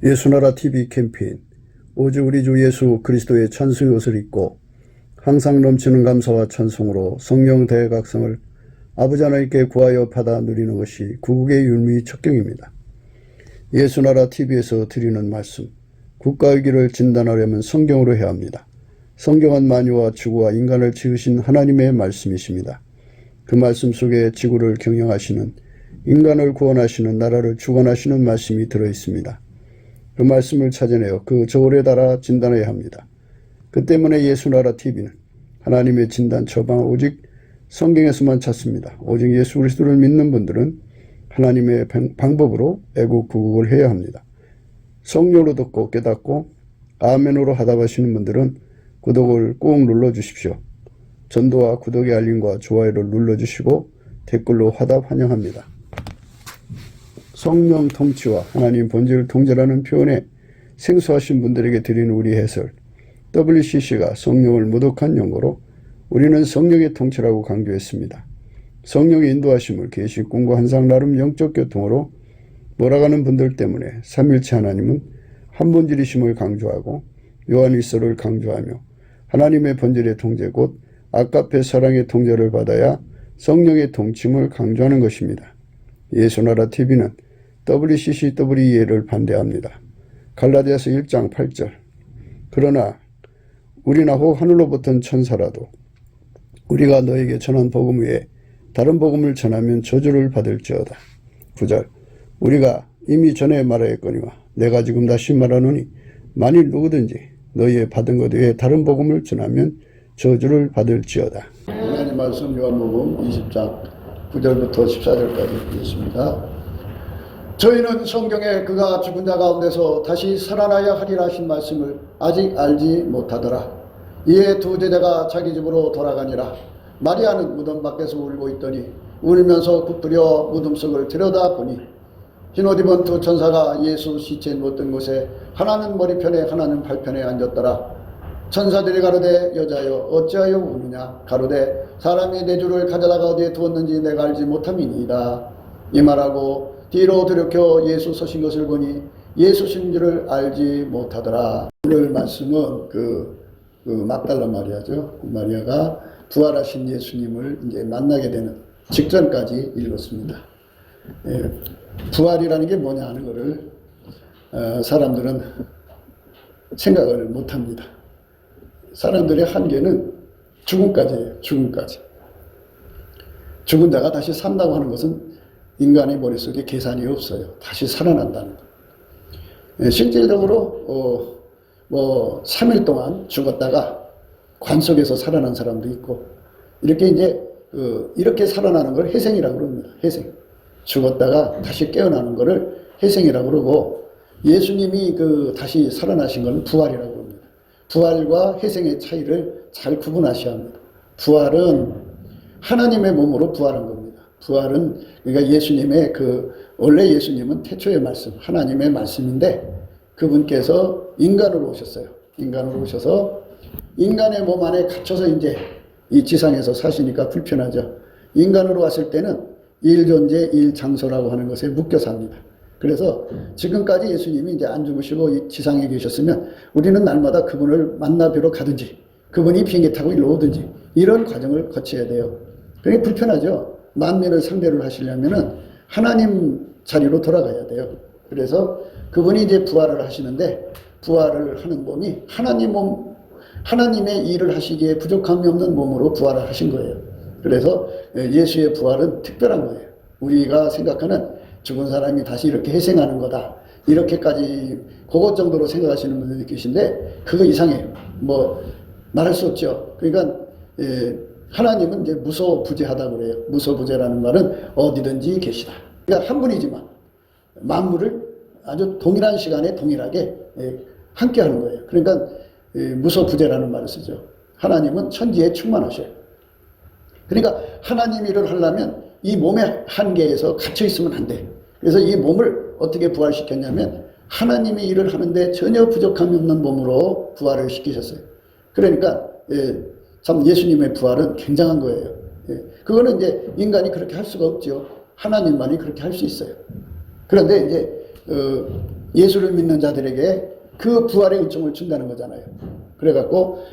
예수나라 TV 캠페인 오직 우리 주 예수 그리스도의 찬송의 옷을 입고 항상 넘치는 감사와 찬송으로 성령 대각성을 아버지 하나님께 구하여 받아 누리는 것이 구국의 율무의 척경입니다. 예수나라 TV에서 드리는 말씀, 국가의 길을 진단하려면 성경으로 해야 합니다. 성경은 만유와 지구와 인간을 지으신 하나님의 말씀이십니다. 그 말씀 속에 지구를 경영하시는, 인간을 구원하시는, 나라를 주관하시는 말씀이 들어있습니다. 그 말씀을 찾아내어 그 저울에 달아 진단해야 합니다. 그 때문에 예수나라 TV는 하나님의 진단 처방을 오직 성경에서만 찾습니다. 오직 예수 그리스도를 믿는 분들은 하나님의 방법으로 애국구국을 해야 합니다. 성령으로 듣고 깨닫고 아멘으로 하답하시는 분들은 구독을 꼭 눌러주십시오. 전도와 구독의 알림과 좋아요를 눌러주시고 댓글로 화답 환영합니다. 성령 통치와 하나님 본질 통제라는 표현에 생소하신 분들에게 드리는 우리 해설, WCC가 성령을 모독한 용어로 우리는 성령의 통치라고 강조했습니다. 성령의 인도하심을 계시, 공부, 한상, 나름 영적 교통으로 몰아가는 분들 때문에 삼일체 하나님은 한 본질이심을 강조하고 요한일서를 강조하며 하나님의 본질의 통제 곧 아까페 사랑의 통제를 받아야 성령의 통침을 강조하는 것입니다. 예수나라 TV는 WCCWE를 반대합니다. 갈라디아서 1장 8절 그러나 우리나 혹 하늘로부터 천사라도 우리가 너에게 전한 복음 외에 다른 복음을 전하면 저주를 받을지어다. 9절 우리가 이미 전에 말하였거니와 내가 지금 다시 말하노니 만일 누구든지 너희의 받은 것 외에 다른 복음을 전하면 저주를 받을지어다. 하나님 말씀 요한복음 20장 9절부터 14절까지 읽겠습니다. 저희는 성경에 그가 죽은 자 가운데서 다시 살아나야 하리라 하신 말씀을 아직 알지 못하더라. 이에 두 제자가 자기 집으로 돌아가니라. 마리아는 무덤 밖에서 울고 있더니 울면서 붙들여 무덤 속을 들여다보니 흰옷 입은 두 천사가 예수 시체 누웠던 곳에 하나는 머리편에 하나는 발편에 앉았더라. 천사들이 가로되 여자여 어찌하여 우느냐. 가로되 사람이 내 주를 가져다가 어디에 두었는지 내가 알지 못함이니이다. 이 말하고 뒤로 돌이켜 예수 서신 것을 보니 예수신 줄을 알지 못하더라. 오늘 말씀은 그 막달라 마리아죠. 마리아가 부활하신 예수님을 이제 만나게 되는 직전까지 읽었습니다. 부활이라는 게 뭐냐 하는 것을 사람들은 생각을 못합니다. 사람들의 한계는 죽음까지예요. 죽음까지. 죽은 자가 다시 산다고 하는 것은 인간의 머릿속에 계산이 없어요. 다시 살아난다는 것. 실질적으로 3일 동안 죽었다가 관 속에서 살아난 사람도 있고 이렇게 이제 이렇게 살아나는 걸 회생이라고 그럽니다. 회생. 죽었다가 다시 깨어나는 것을 회생이라고 그러고 예수님이 다시 살아나신 것은 부활이라고 합니다. 부활과 회생의 차이를 잘 구분하셔야 합니다. 부활은 하나님의 몸으로 부활한 겁니다. 부활은 그러니까 예수님의 원래 예수님은 태초의 말씀, 하나님의 말씀인데 그분께서 인간으로 오셨어요. 인간으로 오셔서 인간의 몸 안에 갇혀서 이제 이 지상에서 사시니까 불편하죠. 인간으로 왔을 때는 일존재, 일장소라고 하는 것에 묶여 삽니다. 그래서 지금까지 예수님이 이제 안 죽으시고 이 지상에 계셨으면 우리는 날마다 그분을 만나 뵈러 가든지 그분이 비행기 타고 일로 오든지 이런 과정을 거쳐야 돼요. 그게 불편하죠. 만민을 상대를 하시려면은 하나님 자리로 돌아가야 돼요. 그래서 그분이 이제 부활을 하시는데 부활을 하는 몸이 하나님 몸, 하나님의 일을 하시기에 부족함이 없는 몸으로 부활을 하신 거예요. 그래서 예수의 부활은 특별한 거예요. 우리가 생각하는 죽은 사람이 다시 이렇게 회생하는 거다. 이렇게까지 그것 정도로 생각하시는 분들이 계신데 그거 이상해요. 말할 수 없죠. 그러니까 하나님은 이제 무소부재하다고 그래요. 무소부재라는 말은 어디든지 계시다. 그러니까 한 분이지만 만물을 아주 동일한 시간에 동일하게 함께 하는 거예요. 그러니까 무소부재라는 말을 쓰죠. 하나님은 천지에 충만하셔요. 그러니까 하나님 일을 하려면 이 몸의 한계에서 갇혀 있으면 안 돼. 그래서 이 몸을 어떻게 부활시켰냐면 하나님의 일을 하는데 전혀 부족함이 없는 몸으로 부활을 시키셨어요. 그러니까 참 예수님의 부활은 굉장한 거예요. 그거는 이제 인간이 그렇게 할 수가 없죠. 하나님만이 그렇게 할 수 있어요. 그런데 이제 예수를 믿는 자들에게 그 부활의 은총을 준다는 거잖아요. 그래갖고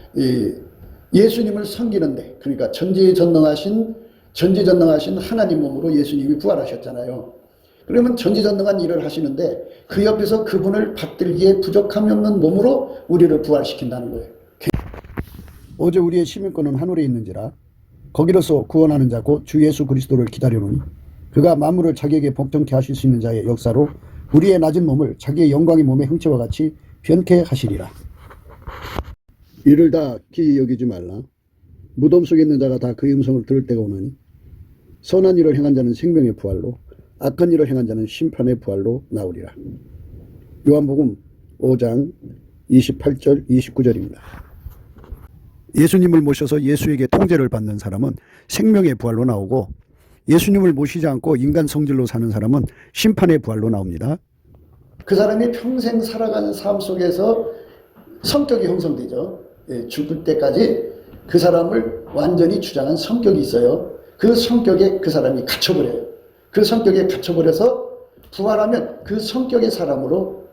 예수님을 섬기는데, 그러니까 전지전능하신 하나님 몸으로 예수님이 부활하셨잖아요. 그러면 전지전능한 일을 하시는데 그 옆에서 그분을 받들기에 부족함이 없는 몸으로 우리를 부활시킨다는 거예요. 오직 우리의 시민권은 하늘에 있는지라 거기로서 구원하는 자 곧 주 예수 그리스도를 기다리노니 그가 만물을 자기에게 복종케 하실 수 있는 자의 역사로 우리의 낮은 몸을 자기의 영광의 몸의 형체와 같이 변케 하시리라. 이를 다 기이 여기지 말라. 무덤 속에 있는 자가 다 그의 음성을 들을 때가 오나니 선한 일을 행한 자는 생명의 부활로 악한 일을 행한 자는 심판의 부활로 나오리라. 요한복음 5장 28절 29절입니다. 예수님을 모셔서 예수에게 통제를 받는 사람은 생명의 부활로 나오고 예수님을 모시지 않고 인간 성질로 사는 사람은 심판의 부활로 나옵니다. 그 사람이 평생 살아가는 삶 속에서 성격이 형성되죠. 죽을 때까지 그 사람을 완전히 주장한 성격이 있어요. 그 성격에 그 사람이 갇혀버려요. 그 성격에 갇혀버려서 부활하면 그 성격의 사람으로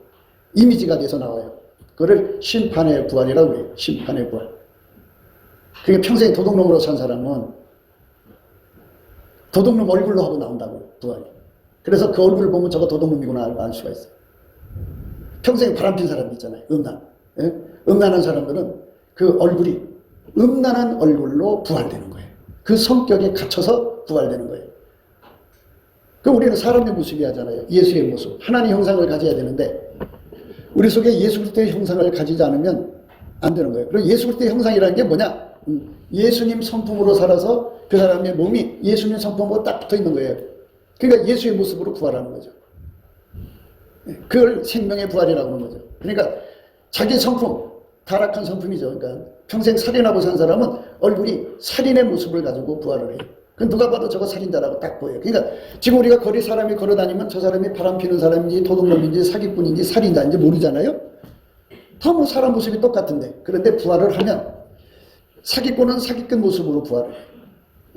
이미지가 돼서 나와요. 그거를 심판의 부활이라고 해요. 심판의 부활. 그게 평생 도둑놈으로 산 사람은 도둑놈 얼굴로 하고 나온다고요. 부활이. 그래서 그 얼굴을 보면 저거 도둑놈이구나 알 수가 있어요. 평생 바람핀 사람 있잖아요. 음란. 예? 음란한 사람들은 그 얼굴이 음란한 얼굴로 부활되는 거예요. 그 성격에 갇혀서 부활되는 거예요. 그럼 우리는 사람의 모습이 하잖아요. 예수의 모습. 하나님 형상을 가져야 되는데 우리 속에 예수 그리스도의 형상을 가지지 않으면 안 되는 거예요. 그리고 예수 그리스도의 형상이라는 게 뭐냐? 예수님 성품으로 살아서 그 사람의 몸이 예수님 성품으로 딱 붙어 있는 거예요. 그러니까 예수의 모습으로 부활하는 거죠. 그걸 생명의 부활이라고 하는 거죠. 그러니까 자기 성품, 타락한 성품이죠. 그러니까 평생 살인하고 산 사람은 얼굴이 살인의 모습을 가지고 부활을 해요. 그 누가 봐도 저거 살인자라고 딱 보여요. 그러니까 지금 우리가 거리 사람이 걸어다니면 저 사람이 바람 피는 사람인지 도둑놈인지 사기꾼인지 살인자인지 모르잖아요. 다 뭐 사람 모습이 똑같은데. 그런데 부활을 하면 사기꾼은 사기꾼 모습으로 부활을 해요.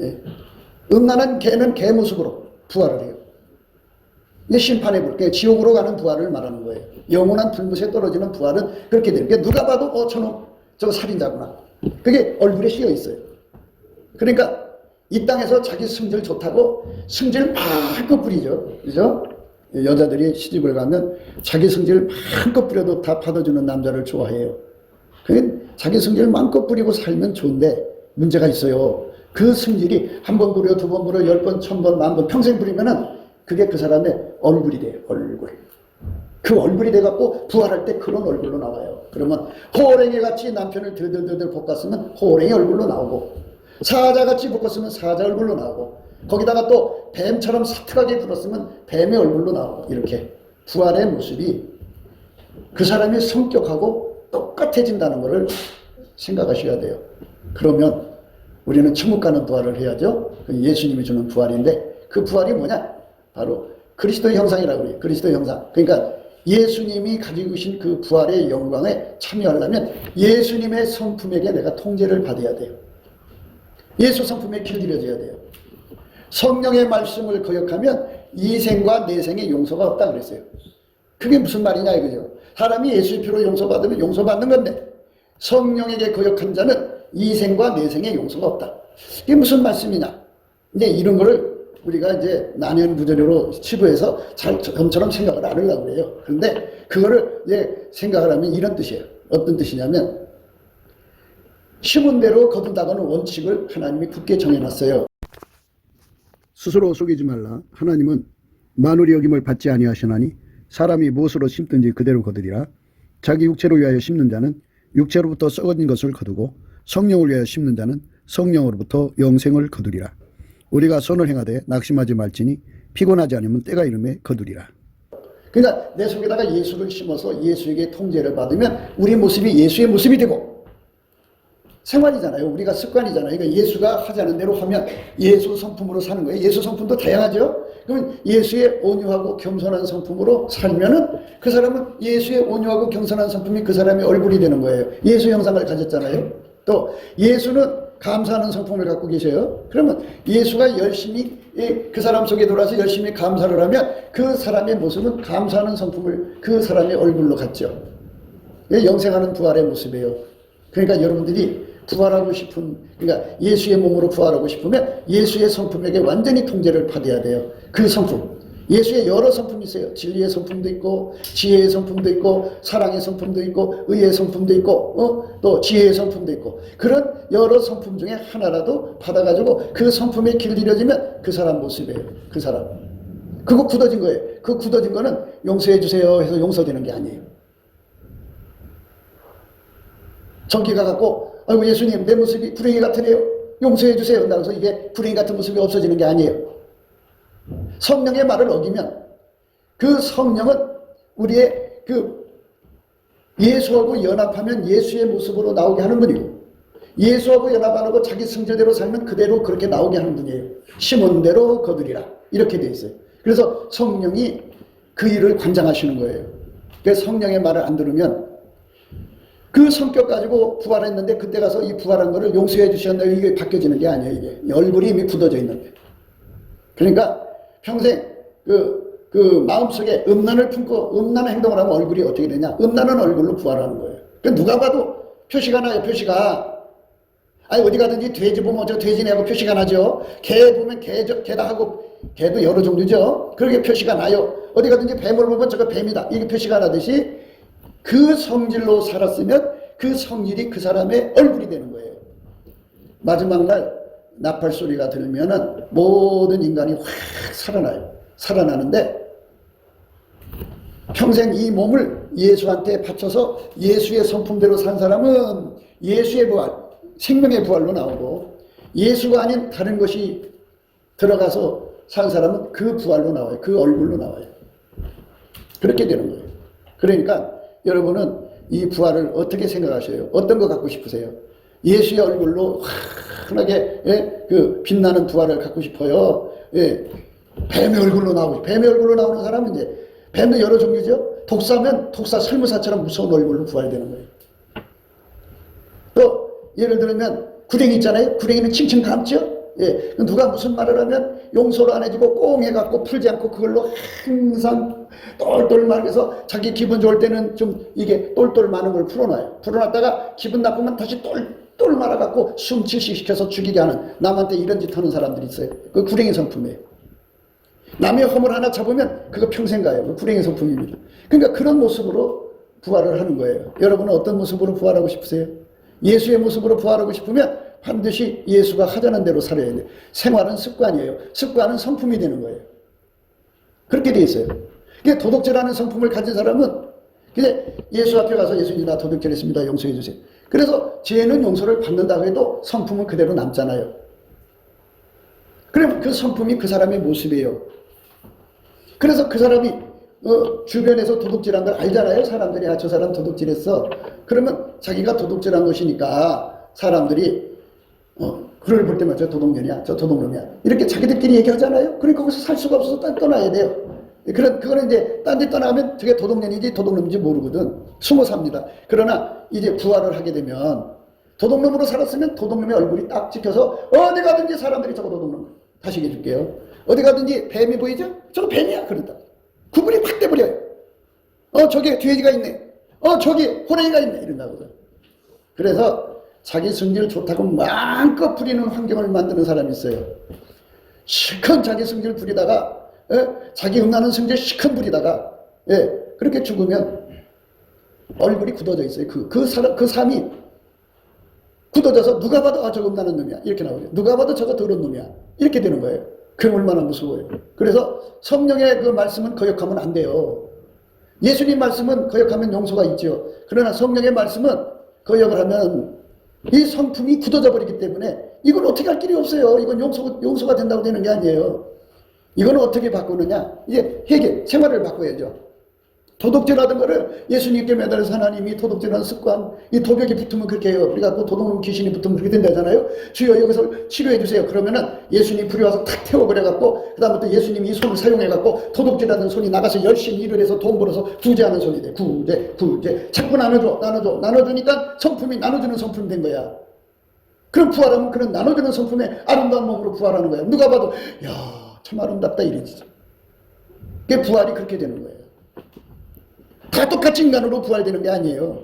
예. 음란한 개는 개 모습으로 부활을 해요. 이게 심판의 불, 지옥으로 가는 부활을 말하는 거예요. 영원한 불못에 떨어지는 부활은 그렇게 되는 게 누가 봐도 저놈 저거 살인자구나. 그게 얼굴에 씌어 있어요. 그러니까 이 땅에서 자기 승질 좋다고 승질 마음껏 뿌리죠. 그죠? 여자들이 시집을 가면 자기 승질 마음껏 뿌려도 다 받아주는 남자를 좋아해요. 그 자기 승질 마음껏 뿌리고 살면 좋은데 문제가 있어요. 그 승질이 한 번 부려, 두 번 부려, 10번, 1000번, 10,000번 평생 부리면은 그게 그 사람의 얼굴이 돼요. 얼굴. 그 얼굴이 돼갖고 부활할 때 그런 얼굴로 나와요. 그러면 호랭이 같이 남편을 들들들들 볶았으면 호랭이 얼굴로 나오고 사자같이 볶았으면 사자 얼굴로 나오고 거기다가 또 뱀처럼 사특하게 굴었으면 뱀의 얼굴로 나오고 이렇게 부활의 모습이 그 사람의 성격하고 똑같아진다는 것을 생각하셔야 돼요. 그러면 우리는 천국 가는 부활을 해야죠. 예수님이 주는 부활인데 그 부활이 뭐냐? 바로 그리스도의 형상이라고 그래요. 그리스도의 형상. 그러니까 예수님이 가지고 계신 그 부활의 영광에 참여하려면 예수님의 성품에게 내가 통제를 받아야 돼요. 예수 성품에 길들여져야 돼요. 성령의 말씀을 거역하면 이생과 내생의 용서가 없다 그랬어요. 그게 무슨 말이냐 이거죠. 사람이 예수의 피로 용서받으면 용서받는 건데 성령에게 거역한 자는 이생과 내생의 용서가 없다. 이게 무슨 말씀이냐. 이제 이런 거를 우리가 이제 난연부전으로 치부해서 잘 점처럼 생각을 안 하려고 그래요. 그런데 그거를 이제 생각을 하면 이런 뜻이에요. 어떤 뜻이냐면 심은 대로 거둔다고는 원칙을 하나님이 굳게 정해놨어요. 스스로 속이지 말라. 하나님은 만울이 여김을 받지 아니하시나니 사람이 무엇으로 심든지 그대로 거두리라. 자기 육체로 위하여 심는 자는 육체로부터 썩어진 것을 거두고 성령을 위하여 심는 자는 성령으로부터 영생을 거두리라. 우리가 선을 행하되 낙심하지 말지니 피곤하지 않으면 때가 이름에 거두리라. 그러니까 내 속에다가 예수를 심어서 예수에게 통제를 받으면 우리 모습이 예수의 모습이 되고 생활이잖아요. 우리가 습관이잖아요. 그러니까 예수가 하자는 대로 하면 예수 성품으로 사는 거예요. 예수 성품도 다양하죠. 그러면 예수의 온유하고 겸손한 성품으로 살면은 그 사람은 예수의 온유하고 겸손한 성품이 그 사람의 얼굴이 되는 거예요. 예수 형상을 가졌잖아요. 또 예수는 감사하는 성품을 갖고 계셔요. 그러면 예수가 열심히 그 사람 속에 들어와서 열심히 감사를 하면 그 사람의 모습은 감사하는 성품을 그 사람의 얼굴로 갖죠. 영생하는 부활의 모습이에요. 그러니까 여러분들이 부활하고 싶은, 그러니까 예수의 몸으로 부활하고 싶으면 예수의 성품에게 완전히 통제를 받아야 돼요. 그 성품. 예수의 여러 성품이 있어요. 진리의 성품도 있고, 지혜의 성품도 있고, 사랑의 성품도 있고, 의의 성품도 있고, 또 지혜의 성품도 있고, 그런 여러 성품 중에 하나라도 받아가지고 그 성품에 길들여지면 그 사람 모습이에요. 그 사람. 그거 굳어진 거예요. 그 굳어진 거는 용서해 주세요 해서 용서되는 게 아니에요. 전기가 갖고, 아이고 예수님 내 모습이 불행이 같으네요. 용서해 주세요. 그래서 이게 불행이 같은 모습이 없어지는 게 아니에요. 성령의 말을 어기면 그 성령은 우리의 그 예수하고 연합하면 예수의 모습으로 나오게 하는 분이고, 예수하고 연합 안 하고 자기 성질대로 살면 그대로 그렇게 나오게 하는 분이에요. 심은 대로 거두리라 이렇게 돼 있어요. 그래서 성령이 그 일을 관장하시는 거예요. 그래서 성령의 말을 안 들으면 그 성격 가지고 부활했는데 그때 가서 이 부활한 거를 용서해 주셨나요? 이게 바뀌어지는 게 아니에요. 이게 얼굴이 이미 굳어져 있는데. 그러니까 평생 그 마음속에 음란을 품고 음란한 행동을 하면 얼굴이 어떻게 되냐? 음란한 얼굴로 부활하는 거예요. 그러니까 누가 봐도 표시가 나요. 표시가. 아니 어디 가든지 돼지 보면 저 돼지네하고 표시가 나죠. 개 보면 개다 하고, 개도 여러 종류죠. 그렇게 표시가 나요. 어디 가든지 뱀을 보면 저거 뱀이다 이게 표시가 나듯이 그 성질로 살았으면 그 성질이 그 사람의 얼굴이 되는 거예요. 마지막 날 나팔 소리가 들면은 모든 인간이 확 살아나요. 살아나는데 평생 이 몸을 예수한테 바쳐서 예수의 성품대로 산 사람은 예수의 부활, 생명의 부활로 나오고, 예수가 아닌 다른 것이 들어가서 산 사람은 그 부활로 나와요. 그 얼굴로 나와요. 그렇게 되는 거예요. 그러니까 여러분은 이 부활을 어떻게 생각하셔요? 어떤 거 갖고 싶으세요? 예수의 얼굴로 환하게 그 빛나는 부활을 갖고 싶어요. 뱀의 얼굴로 나오고, 뱀의 얼굴로 나오는 사람은 이제 뱀도 여러 종류죠. 독사면 독사 설무사처럼 무서운 얼굴로 부활되는 거예요. 또 예를 들면 구랭이 있잖아요. 구랭이는 칭칭 감죠. 누가 무슨 말을 하면 용서를 안 해주고 꽁 해갖고 풀지 않고 그걸로 항상 똘똘 말해서 자기 기분 좋을 때는 좀 이게 똘똘 많은 걸 풀어놔요. 풀어놨다가 기분 나쁘면 다시 똘똘 말아갖고 숨칠식 시켜서 죽이게 하는, 남한테 이런 짓 하는 사람들이 있어요. 그 구랭이 성품이에요. 남의 허물 하나 잡으면 그거 평생 가요. 그 구랭이 성품입니다. 그러니까 그런 모습으로 부활을 하는 거예요. 여러분은 어떤 모습으로 부활하고 싶으세요? 예수의 모습으로 부활하고 싶으면 반드시 예수가 하자는 대로 살아야 돼요. 생활은 습관이에요. 습관은 성품이 되는 거예요. 그렇게 돼 있어요. 그러니까 도덕질하는 성품을 가진 사람은 이제 예수 앞에 가서 예수님 나 도덕질했습니다. 용서해 주세요. 그래서 죄는 용서를 받는다고 해도 성품은 그대로 남잖아요. 그럼 그 성품이 그 사람의 모습이에요. 그래서 그 사람이 주변에서 도둑질한 걸 알잖아요. 사람들이 저 사람 도둑질했어. 그러면 자기가 도둑질한 것이니까 사람들이 그를 볼 때마다 저 도둑년이야, 저 도둑놈이야 이렇게 자기들끼리 얘기하잖아요. 그러니까 거기서 살 수가 없어서 떠나야 돼요. 그거는 이제 딴 데 떠나가면 저게 도둑년인지 도둑놈인지 모르거든. 숨어 삽니다. 그러나 이제 부활을 하게 되면 도둑놈으로 살았으면 도둑놈의 얼굴이 딱 찍혀서 어디 가든지 사람들이 저거 도둑놈, 다시 얘기해줄게요. 어디 가든지 뱀이 보이죠? 저거 뱀이야. 그런다. 구분이 확 돼버려요. 저기 돼지가 있네. 저기 호랑이가 있네. 이런다거든. 그래서 자기 성질 좋다고 마음껏 부리는 환경을 만드는 사람이 있어요. 시큰 자기 성질 부리다가, 자기 음란한 성질 시큰 부리다가, 그렇게 죽으면 얼굴이 굳어져 있어요. 그 삶이 굳어져서 누가 봐도 저거 음란한 놈이야. 이렇게 나오죠. 누가 봐도 저거 더러운 놈이야. 이렇게 되는 거예요. 그게 얼마나 무서워요. 그래서 성령의 그 말씀은 거역하면 안 돼요. 예수님 말씀은 거역하면 용서가 있죠. 그러나 성령의 말씀은 거역을 하면 이 성품이 굳어져 버리기 때문에 이건 어떻게 할 길이 없어요. 이건 용서가 된다고 되는 게 아니에요. 이건 어떻게 바꾸느냐. 이제 생활을 바꿔야죠. 도둑질하던 거를 예수님께 매달려서 하나님이 도둑질하는 습관, 이 도벽이 붙으면 그렇게 해요. 그래갖고 도둑놈 귀신이 붙으면 그렇게 된다잖아요. 주여 여기서 치료해 주세요. 그러면은 예수님 불이 와서 탁 태워버려갖고 그다음부터 예수님이 이 손을 사용해갖고 도둑질하던 손이 나가서 열심히 일을 해서 돈 벌어서 구제하는 손이 돼. 구제. 자꾸 나눠주니까 성품이 나눠주는 성품이 된 거야. 그럼 부활하면 그런 나눠주는 성품의 아름다운 몸으로 부활하는 거예요. 누가 봐도 야, 참 아름답다 이러지. 그게 부활이 그렇게 되는 거예요. 다 똑같이 인간으로 부활되는 게 아니에요.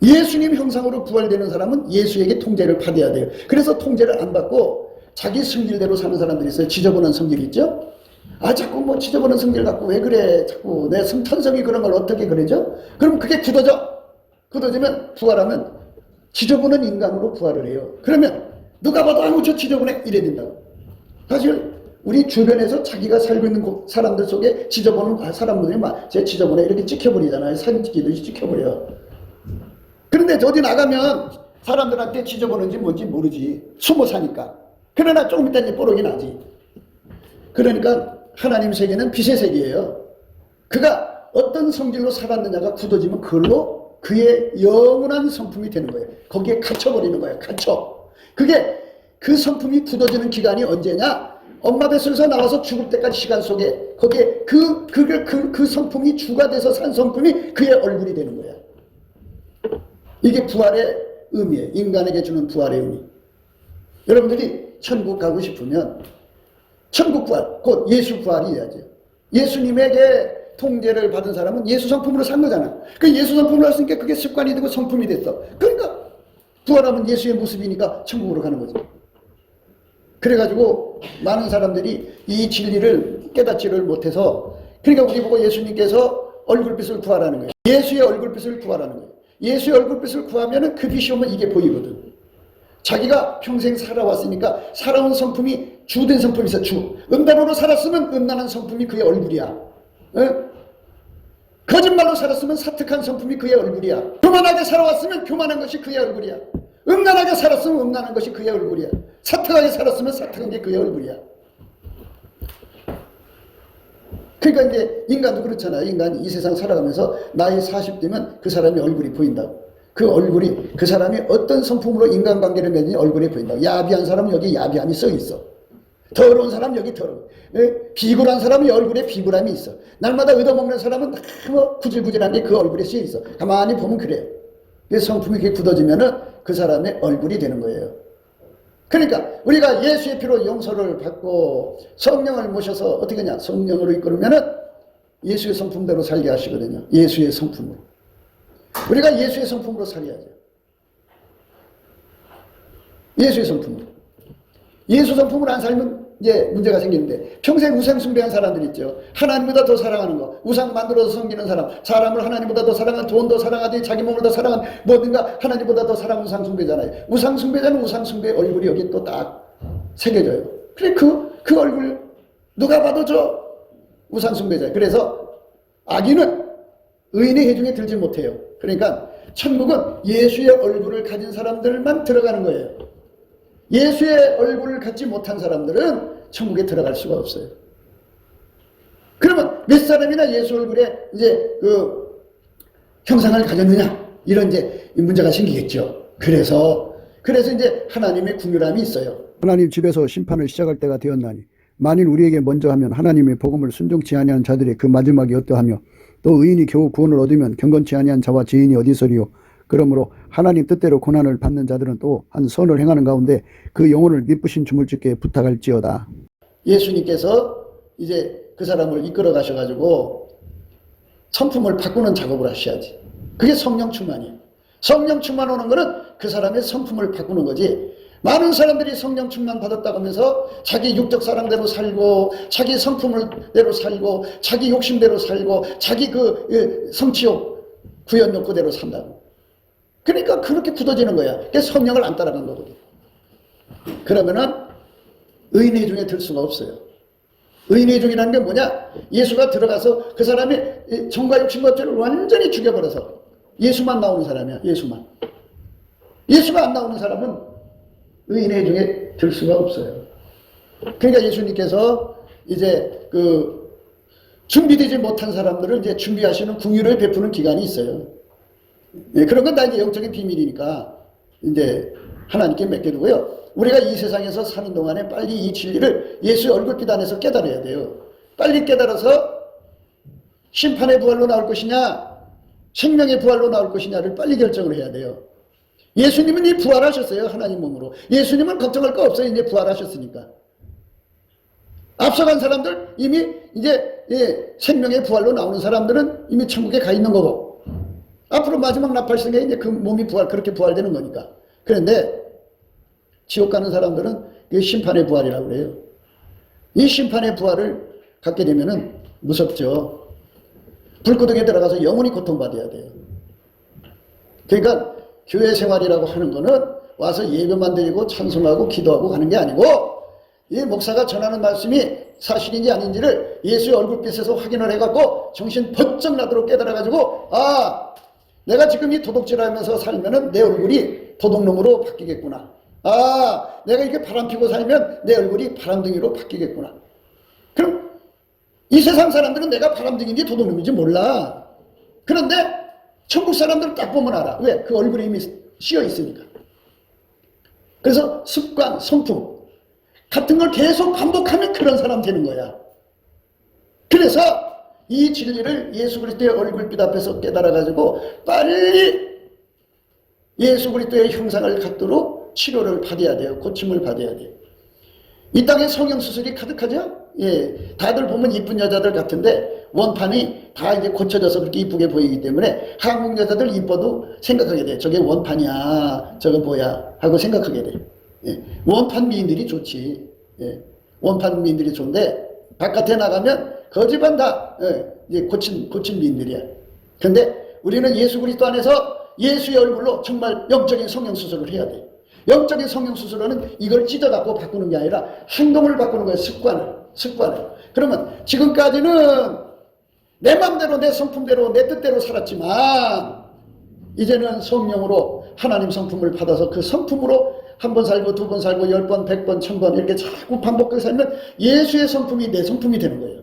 예수님 형상으로 부활되는 사람은 예수에게 통제를 받아야 돼요. 그래서 통제를 안 받고 자기 성질대로 사는 사람들이 있어요. 지저분한 성질 있죠? 아, 자꾸 뭐 지저분한 성질 갖고 왜 그래? 자꾸 내 성탄성이 그런 걸 어떻게 그러죠? 그럼 그게 굳어져. 굳어지면 부활하면 지저분한 인간으로 부활을 해요. 그러면 누가 봐도 아유 저 지저분해 이래야 된다고. 사실 우리 주변에서 자기가 살고 있는 사람들 속에 지저분한 사람들이 막 제 지저분해 이렇게 찍혀버리잖아요. 사진 찍히듯이 찍혀버려요. 그런데 어디 나가면 사람들한테 지저분한지 뭔지 모르지. 숨어 사니까. 그러나 조금 있다 이제 뽀록이 나지. 그러니까 하나님 세계는 빛의 세계예요. 그가 어떤 성질로 살았느냐가 굳어지면 그걸로 그의 영원한 성품이 되는 거예요. 거기에 갇혀버리는 거예요. 갇혀. 그게 그 성품이 굳어지는 기간이 언제냐? 엄마 뱃속에서 나와서 죽을 때까지 시간 속에 거기에 그 성품이 주가 돼서 산 성품이 그의 얼굴이 되는 거야. 이게 부활의 의미예요. 인간에게 주는 부활의 의미. 여러분들이 천국 가고 싶으면 천국 부활, 곧 예수 부활이어야죠. 예수님에게 통제를 받은 사람은 예수 성품으로 산 거잖아. 그 예수 성품으로 했으니까 그게 습관이 되고 성품이 됐어. 그러니까 부활하면 예수의 모습이니까 천국으로 가는 거지. 그래가지고 많은 사람들이 이 진리를 깨닫지를 못해서 그러니까 우리 보고 예수님께서 얼굴빛을 구하라는 거예요. 예수의 얼굴빛을 구하라는 거예요. 예수의 얼굴빛을 구하면 그 빛이 오면 이게 보이거든. 자기가 평생 살아왔으니까 살아온 성품이 주된 성품이 있어. 주. 음란으로 살았으면 음란한 성품이 그의 얼굴이야. 어? 거짓말로 살았으면 사특한 성품이 그의 얼굴이야. 교만하게 살아왔으면 교만한 것이 그의 얼굴이야. 음란하게 살았으면 음란한 것이 그의 얼굴이야. 사특하게 살았으면 사특한 게 그의 얼굴이야. 그러니까 이제 인간도 그렇잖아요. 인간이 이 세상 살아가면서 나이 40대면 그 사람의 얼굴이 보인다고. 그 얼굴이 그 사람이 어떤 성품으로 인간관계를 맺는지 얼굴에 보인다고. 야비한 사람은 여기 야비함이 써 있어. 더러운 사람은 여기 더러워. 비굴한 사람은 얼굴에 비굴함이 있어. 날마다 얻어먹는 사람은 너무 구질구질한 게 그 얼굴에 써 있어. 가만히 보면 그래요. 성품이 이렇게 굳어지면은 그 사람의 얼굴이 되는 거예요. 그러니까 우리가 예수의 피로 용서를 받고 성령을 모셔서 어떻게 하냐? 성령으로 이끌으면은 예수의 성품대로 살게 하시거든요. 예수의 성품으로. 우리가 예수의 성품으로 살아야죠. 예수의 성품으로. 예수 성품으로 안 살면 이제 문제가 생기는데 평생 우상 숭배한 사람들 있죠. 하나님보다 더 사랑하는 거. 우상 만들어서 섬기는 사람. 사람을 하나님보다 더 사랑하는, 돈 더 사랑하지, 자기 몸을 더 사랑하는, 뭐든가 하나님보다 더 사랑하는 우상 숭배잖아요. 우상 숭배자는 우상 숭배의 얼굴이 여기 또 딱 새겨져요. 그래 그 얼굴 누가 봐도 저 우상 숭배자. 그래서 악인은 의인의 회중에 들지 못해요. 그러니까 천국은 예수의 얼굴을 가진 사람들만 들어가는 거예요. 예수의 얼굴을 갖지 못한 사람들은 천국에 들어갈 수가 없어요. 그러면 몇 사람이나 예수 얼굴에 이제 그 형상을 가졌느냐? 이런 이제 문제가 생기겠죠. 그래서 이제 하나님의 긍휼함이 있어요. 하나님 집에서 심판을 시작할 때가 되었나니 만일 우리에게 먼저 하면 하나님의 복음을 순종치 아니한 자들의 그 마지막이 어떠하며 또 의인이 겨우 구원을 얻으면 경건치 아니한 자와 죄인이 어디서리요. 그러므로 하나님 뜻대로 고난을 받는 자들은 또 한 선을 행하는 가운데 그 영혼을 미쁘신 주물주께 부탁할지어다. 예수님께서 이제 그 사람을 이끌어 가셔가지고 성품을 바꾸는 작업을 하셔야지. 그게 성령 충만이에요. 성령 충만 오는 거는 그 사람의 성품을 바꾸는 거지. 많은 사람들이 성령 충만 받았다고 하면서 자기 육적 사랑대로 살고 자기 성품대로 살고 자기 욕심대로 살고 자기 그 성취욕 구현 욕구대로 산다고. 그러니까 그렇게 굳어지는 거야. 그게 성령을 안 따라간 거거든. 그러면은 의인의 중에 들 수가 없어요. 의인의 중이라는 게 뭐냐? 예수가 들어가서 그 사람의 정과 욕심과 죄를 완전히 죽여버려서 예수만 나오는 사람이야. 예수만. 예수가 안 나오는 사람은 의인의 중에 들 수가 없어요. 그러니까 예수님께서 이제 그 준비되지 못한 사람들을 이제 준비하시는 긍휼을 베푸는 기간이 있어요. 예, 그런 건 다 이제 영적인 비밀이니까 이제 하나님께 맡겨두고요. 우리가 이 세상에서 사는 동안에 빨리 이 진리를 예수의 얼굴빛 안에서 깨달아야 돼요. 빨리 깨달아서 심판의 부활로 나올 것이냐 생명의 부활로 나올 것이냐를 빨리 결정을 해야 돼요. 예수님은 이미 부활하셨어요. 하나님 몸으로. 예수님은 걱정할 거 없어요. 이제 부활하셨으니까. 앞서간 사람들 이미 이제 생명의 부활로 나오는 사람들은 이미 천국에 가 있는 거고, 앞으로 마지막 나팔신에 이제 그 몸이 그렇게 부활되는 거니까. 그런데 지옥 가는 사람들은 이 심판의 부활이라고 그래요. 이 심판의 부활을 갖게 되면은 무섭죠. 불구덩이에 들어가서 영원히 고통받아야 돼요. 그러니까 교회 생활이라고 하는 거는 와서 예배만 드리고 찬송하고 기도하고 가는 게 아니고, 이 목사가 전하는 말씀이 사실인지 아닌지를 예수의 얼굴빛에서 확인을 해갖고 정신 번쩍 나도록 깨달아가지고, 아, 내가 지금 이 도둑질하면서 살면은 내 얼굴이 도둑놈으로 바뀌겠구나. 아, 내가 이렇게 바람 피고 살면 내 얼굴이 바람둥이로 바뀌겠구나. 그럼 이 세상 사람들은 내가 바람둥이인지 도둑놈인지 몰라. 그런데 천국 사람들은 딱 보면 알아. 왜? 그 얼굴에 이미 씌어 있으니까. 그래서 습관, 성품 같은 걸 계속 반복하면 그런 사람 되는 거야. 그래서 이 진리를 예수 그리스도의 얼굴빛 앞에서 깨달아가지고 빨리 예수 그리스도의 형상을 갖도록 치료를 받아야 돼요. 고침을 받아야 돼요. 이 땅에 성형수술이 가득하죠? 예. 다들 보면 이쁜 여자들 같은데 원판이 다 이제 고쳐져서 그렇게 이쁘게 보이기 때문에 한국 여자들 이뻐도 생각하게 돼. 저게 원판이야. 저거 뭐야. 하고 생각하게 돼. 예. 원판 미인들이 좋지. 예. 원판 미인들이 좋은데 바깥에 나가면 거지반 다 이제 고친 미인들이야. 근데 우리는 예수 그리스도 안에서 예수의 얼굴로 정말 영적인 성형수술을 해야 돼. 영적인 성형수술은 이걸 찢어갖고 바꾸는 게 아니라 행동을 바꾸는 거예요. 습관을. 그러면 지금까지는 내 맘대로 내 성품대로 내 뜻대로 살았지만 이제는 성령으로 하나님 성품을 받아서 그 성품으로 한 번 살고 두 번 살고 10번, 100번, 1000번 이렇게 자꾸 반복해서 살면 예수의 성품이 내 성품이 되는 거예요.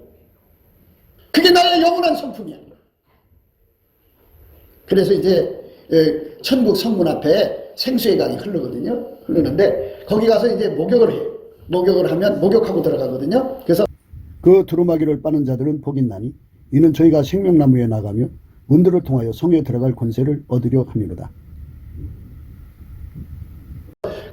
그게 나의 영원한 성품이야. 그래서 이제 천국 성문 앞에 생수의 강이 흐르는데 거기 가서 이제 목욕을 해요. 목욕을 하면 목욕하고 들어가거든요. 그래서 그 두루마기를 빠는 자들은 복이 나니 이는 저희가 생명나무에 나가며 문들을 통하여 성에 들어갈 권세를 얻으려 함이로다.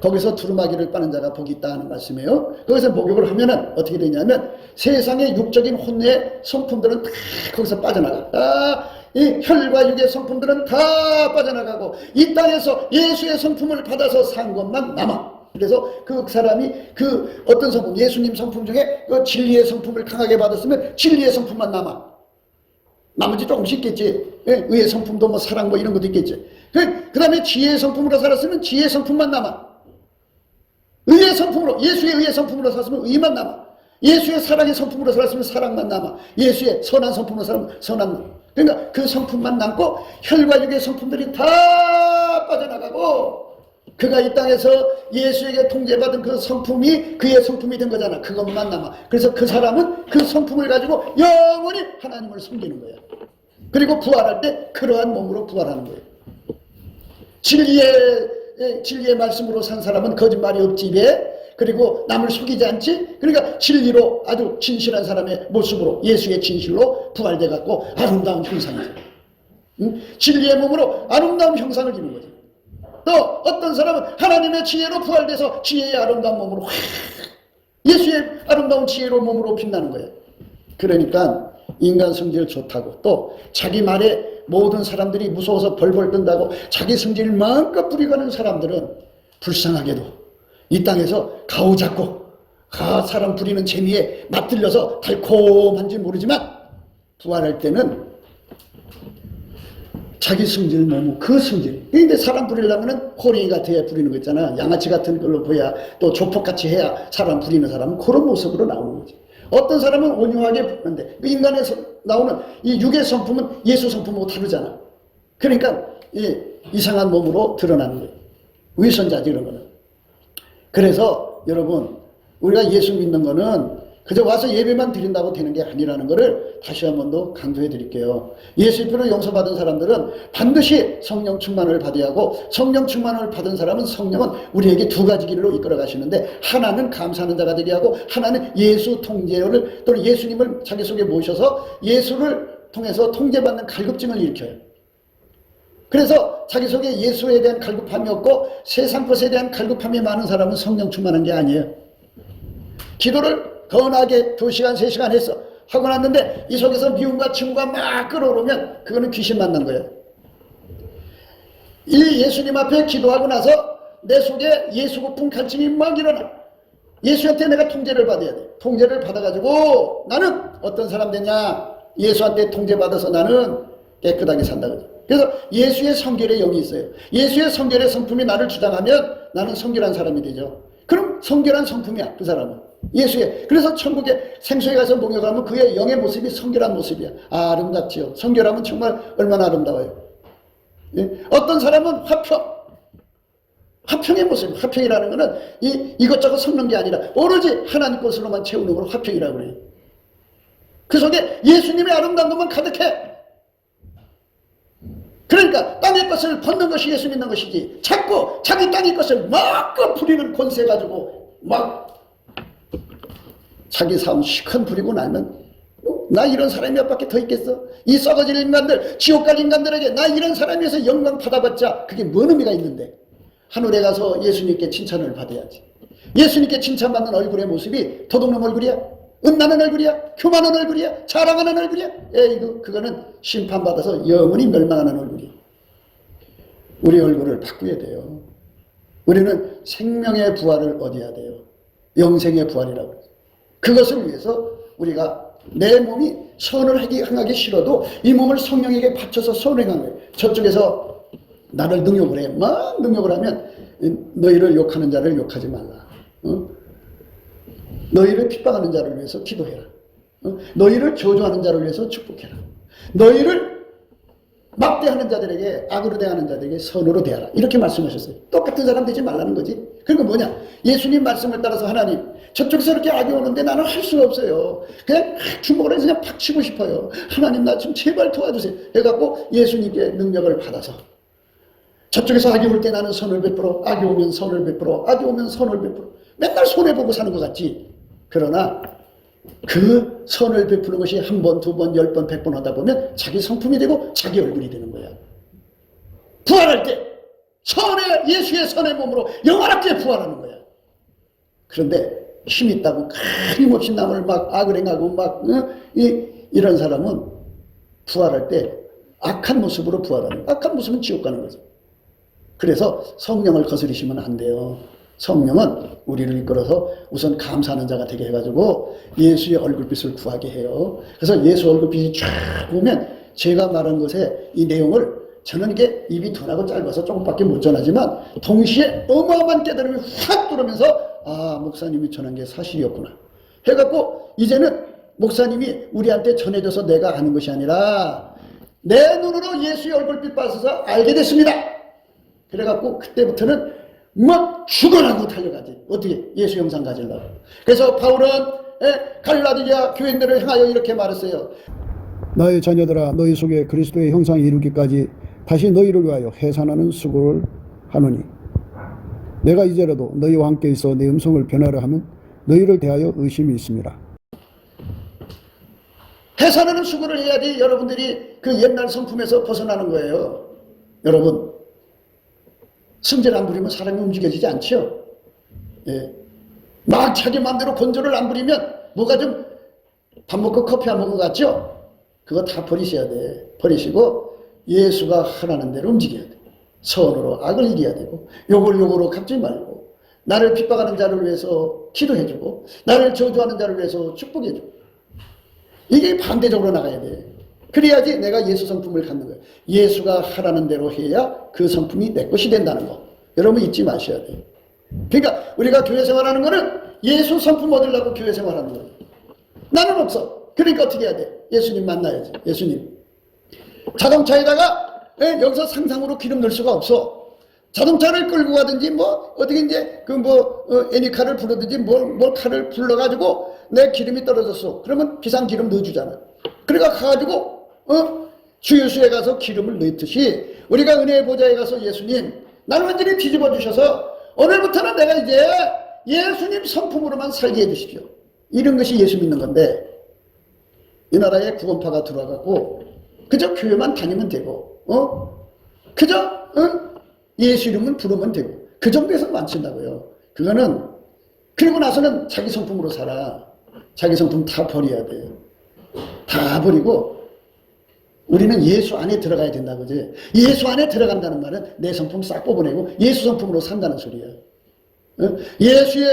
거기서 두루마기를 빠는 자가 복이 있다 하는 말씀이에요. 거기서 목욕을 하면은 어떻게 되냐면 세상의 육적인 혼내의 성품들은 다 거기서 빠져나가. 이 혈과 육의 성품들은 다 빠져나가고 이 땅에서 예수의 성품을 받아서 산 것만 남아. 그래서 그 사람이 그 어떤 성품, 예수님 성품 중에 그 진리의 성품을 강하게 받았으면 진리의 성품만 남아. 나머지 조금씩 있겠지. 예? 의의 성품도 뭐 사랑 뭐 이런 것도 있겠지. 그 다음에 지혜의 성품으로 살았으면 지혜의 성품만 남아. 의의 성품으로, 예수의 의의 성품으로 살았으면 의만 남아. 예수의 사랑의 성품으로 살았으면 사랑만 남아. 예수의 선한 성품으로 살았으면 선한. 그러니까 그 성품만 남고 혈과 육의 성품들이 다 빠져나가고 그가 이 땅에서 예수에게 통제받은 그 성품이 그의 성품이 된 거잖아. 그것만 남아. 그래서 그 사람은 그 성품을 가지고 영원히 하나님을 섬기는 거야. 그리고 부활할 때 그러한 몸으로 부활하는 거예요. 진리의 말씀으로 산 사람은 거짓말이 없지 입에. 그리고 남을 속이지 않지. 그러니까 진리로 아주 진실한 사람의 모습으로 예수의 진실로 부활돼 갖고 아름다운 형상이죠. 진리의 몸으로 아름다운 형상을 이루는 거죠. 또 어떤 사람은 하나님의 지혜로 부활돼서 지혜의 아름다운 몸으로 예수의 아름다운 지혜로 몸으로 빛나는 거예요. 그러니까 인간 성질 좋다고 또 자기 말에 모든 사람들이 무서워서 벌벌 뜬다고 자기 성질 마음껏 부리가는 사람들은 불쌍하게도 이 땅에서 가오잡고 사람 부리는 재미에 맛들려서 달콤한지 모르지만 부활할 때는 자기 성질 너무 그 성질. 근데 사람 부리려면은 호랭이 같아야 부리는 거 있잖아. 양아치 같은 걸로 보여야 또 조폭같이 해야 사람 부리는 사람은 그런 모습으로 나오는 거지. 어떤 사람은 온유하게 부르는데 그 인간에서 나오는 이 육의 성품은 예수 성품하고 다르잖아. 그러니까 이상한 몸으로 드러나는 거예요. 위선자지 이런 거는. 그래서 여러분 우리가 예수 믿는 거는 그저 와서 예배만 드린다고 되는 게 아니라는 것을 다시 한 번 더 강조해 드릴게요. 예수의 피로 용서받은 사람들은 반드시 성령 충만을 받아야 하고 성령 충만을 받은 사람은 성령은 우리에게 두 가지 길로 이끌어 가시는데 하나는 감사하는 자가 되게 하고 하나는 예수 통제를 또는 예수님을 자기 속에 모셔서 예수를 통해서 통제받는 갈급증을 일으켜요. 그래서 자기 속에 예수에 대한 갈급함이 없고 세상 것에 대한 갈급함이 많은 사람은 성령 충만한 게 아니에요. 기도를 거나게 2시간, 3시간 했어. 하고 났는데 이 속에서 미움과 증오가 막 끌어오르면 그거는 귀신 만난 거예요. 이 예수님 앞에 기도하고 나서 내 속에 예수 고픈 갈증이 막 일어나. 예수한테 내가 통제를 받아야 돼. 통제를 받아가지고 나는 어떤 사람 되냐? 예수한테 통제받아서 나는 깨끗하게 산다. 그래서 예수의 성결의 영이 있어요. 예수의 성결의 성품이 나를 주장하면 나는 성결한 사람이 되죠. 그럼 성결한 성품이야, 그 사람은. 예수의. 그래서 천국에 생수에 가서 목욕하면 그의 영의 모습이 성결한 모습이야. 아, 아름답지요. 성결하면 정말 얼마나 아름다워요. 예? 어떤 사람은 화평의 모습. 화평이라는 것은 이것저것 섞는 게 아니라 오로지 하나님 것으로만 채우는 걸 화평이라고 그래요. 그 속에 예수님의 아름다운 것만 가득해. 그러니까 땅의 것을 벗는 것이 예수 믿는 것이지, 자꾸 자기 땅의 것을 막 부리는 권세 가지고 막 자기 삶 시큰 부리고 나면 나 이런 사람이 몇 밖에 더 있겠어? 이 썩어질 인간들, 지옥 갈 인간들에게 나 이런 사람에서 영광 받아봤자 그게 뭔 의미가 있는데? 하늘에 가서 예수님께 칭찬을 받아야지. 예수님께 칭찬받는 얼굴의 모습이 도둑놈 얼굴이야? 음나는 얼굴이야? 교만한 얼굴이야? 자랑하는 얼굴이야? 그거는 심판받아서 영원히 멸망하는 얼굴이야. 우리 얼굴을 바꾸어야 돼요. 우리는 생명의 부활을 얻어야 돼요. 영생의 부활이라고 해요. 그것을 위해서 우리가 내 몸이 선을 행하기 싫어도 이 몸을 성령에게 바쳐서 선을 행하는 거예요. 저쪽에서 나를 능욕을 해. 막 능욕을 하면 너희를 욕하는 자를 욕하지 말라. 너희를 핍박하는 자를 위해서 기도해라. 너희를 저주하는 자를 위해서 축복해라. 너희를 막대하는 자들에게, 악으로 대하는 자들에게 선으로 대하라. 이렇게 말씀하셨어요. 똑같은 사람 되지 말라는 거지. 그러니까 뭐냐? 예수님 말씀을 따라서 하나님, 저쪽에서 이렇게 악이 오는데 나는 할 수가 없어요. 그냥 주먹을 해서 그냥 팍 치고 싶어요. 하나님 나 좀 제발 도와주세요. 해갖고 예수님께 능력을 받아서 저쪽에서 악이 올 때 나는 선을 베풀어, 악이 오면 선을 베풀어, 악이 오면 선을 베풀어. 맨날 손해보고 사는 것 같지. 그러나 그 선을 베푸는 것이 한 번, 두 번, 10번, 100번 하다 보면 자기 성품이 되고 자기 얼굴이 되는 거야. 부활할 때 예수의 선의 몸으로 영원하게 부활하는 거야. 그런데 힘 있다고 끊임없이 남을 막 악을 행하고 막 이런 사람은 부활할 때 악한 모습으로 부활하는 거야. 악한 모습은 지옥 가는 거죠. 그래서 성령을 거스리시면 안 돼요. 성령은 우리를 이끌어서 우선 감사하는 자가 되게 해가지고 예수의 얼굴빛을 구하게 해요. 그래서 예수 얼굴빛이 쫙 오면 제가 말한 것의 이 내용을 저는 이게 입이 둔하고 짧아서 조금밖에 못 전하지만 동시에 어마어마한 깨달음이 확 들어오면서 아, 목사님이 전한 게 사실이었구나 해갖고 이제는 목사님이 우리한테 전해줘서 내가 아는 것이 아니라 내 눈으로 예수의 얼굴빛 받아서 알게 됐습니다. 그래갖고 그때부터는 막 죽어라고 달려가지. 어떻게? 예수 형상 가지려고. 그래서 바울은 갈라디아 교인들을 향하여 이렇게 말했어요. 나의 자녀들아, 너희 속에 그리스도의 형상이 이루기까지 다시 너희를 위하여 해산하는 수고를 하노니 내가 이제라도 너희와 함께 있어 내 음성을 변하려 하면 너희를 대하여 의심이 있습니다. 해산하는 수고를 해야지 여러분들이 그 옛날 성품에서 벗어나는 거예요. 여러분, 승질 안 부리면 사람이 움직여지지 않죠. 예. 막 자기 마음대로 건조를 안 부리면 뭐가 좀 밥 먹고 커피 안 먹은 것 같죠? 그거 다 버리셔야 돼. 버리시고 예수가 하라는 대로 움직여야 돼. 선으로 악을 이겨야 되고 욕으로 갚지 말고 나를 핍박하는 자를 위해서 기도해주고 나를 저주하는 자를 위해서 축복해주고 이게 반대적으로 나가야 돼. 그래야지 내가 예수 성품을 갖는 거예요. 예수가 하라는 대로 해야 그 성품이 내 것이 된다는 거. 여러분 잊지 마셔야 돼요. 그러니까 우리가 교회 생활하는 거는 예수 성품 얻으려고 교회 생활하는 거예요. 나는 없어. 그러니까 어떻게 해야 돼? 예수님 만나야지. 예수님. 자동차에다가 여기서 상상으로 기름 넣을 수가 없어. 자동차를 끌고 가든지 뭐 어떻게 이제 애니카를 부르든지 뭘 칼을 불러가지고 내 기름이 떨어졌어. 그러면 비상기름 넣어주잖아. 그러니까 가가지고 주유소에 가서 기름을 넣듯이 우리가 은혜의 보좌에 가서 예수님 나를 완전히 뒤집어 주셔서 오늘부터는 내가 이제 예수님 성품으로만 살게 해주십시오. 이런 것이 예수 믿는 건데 이 나라에 구원파가 들어와갖고 그저 교회만 다니면 되고 그저 예수 이름은 부르면 되고 그 정도에서 만친다고요. 그거는 그리고 나서는 자기 성품으로 살아. 자기 성품 다 버려야 돼. 다 버리고 우리는 예수 안에 들어가야 된다 그지. 예수 안에 들어간다는 말은 내 성품 싹 뽑아내고 예수 성품으로 산다는 소리야. 예수의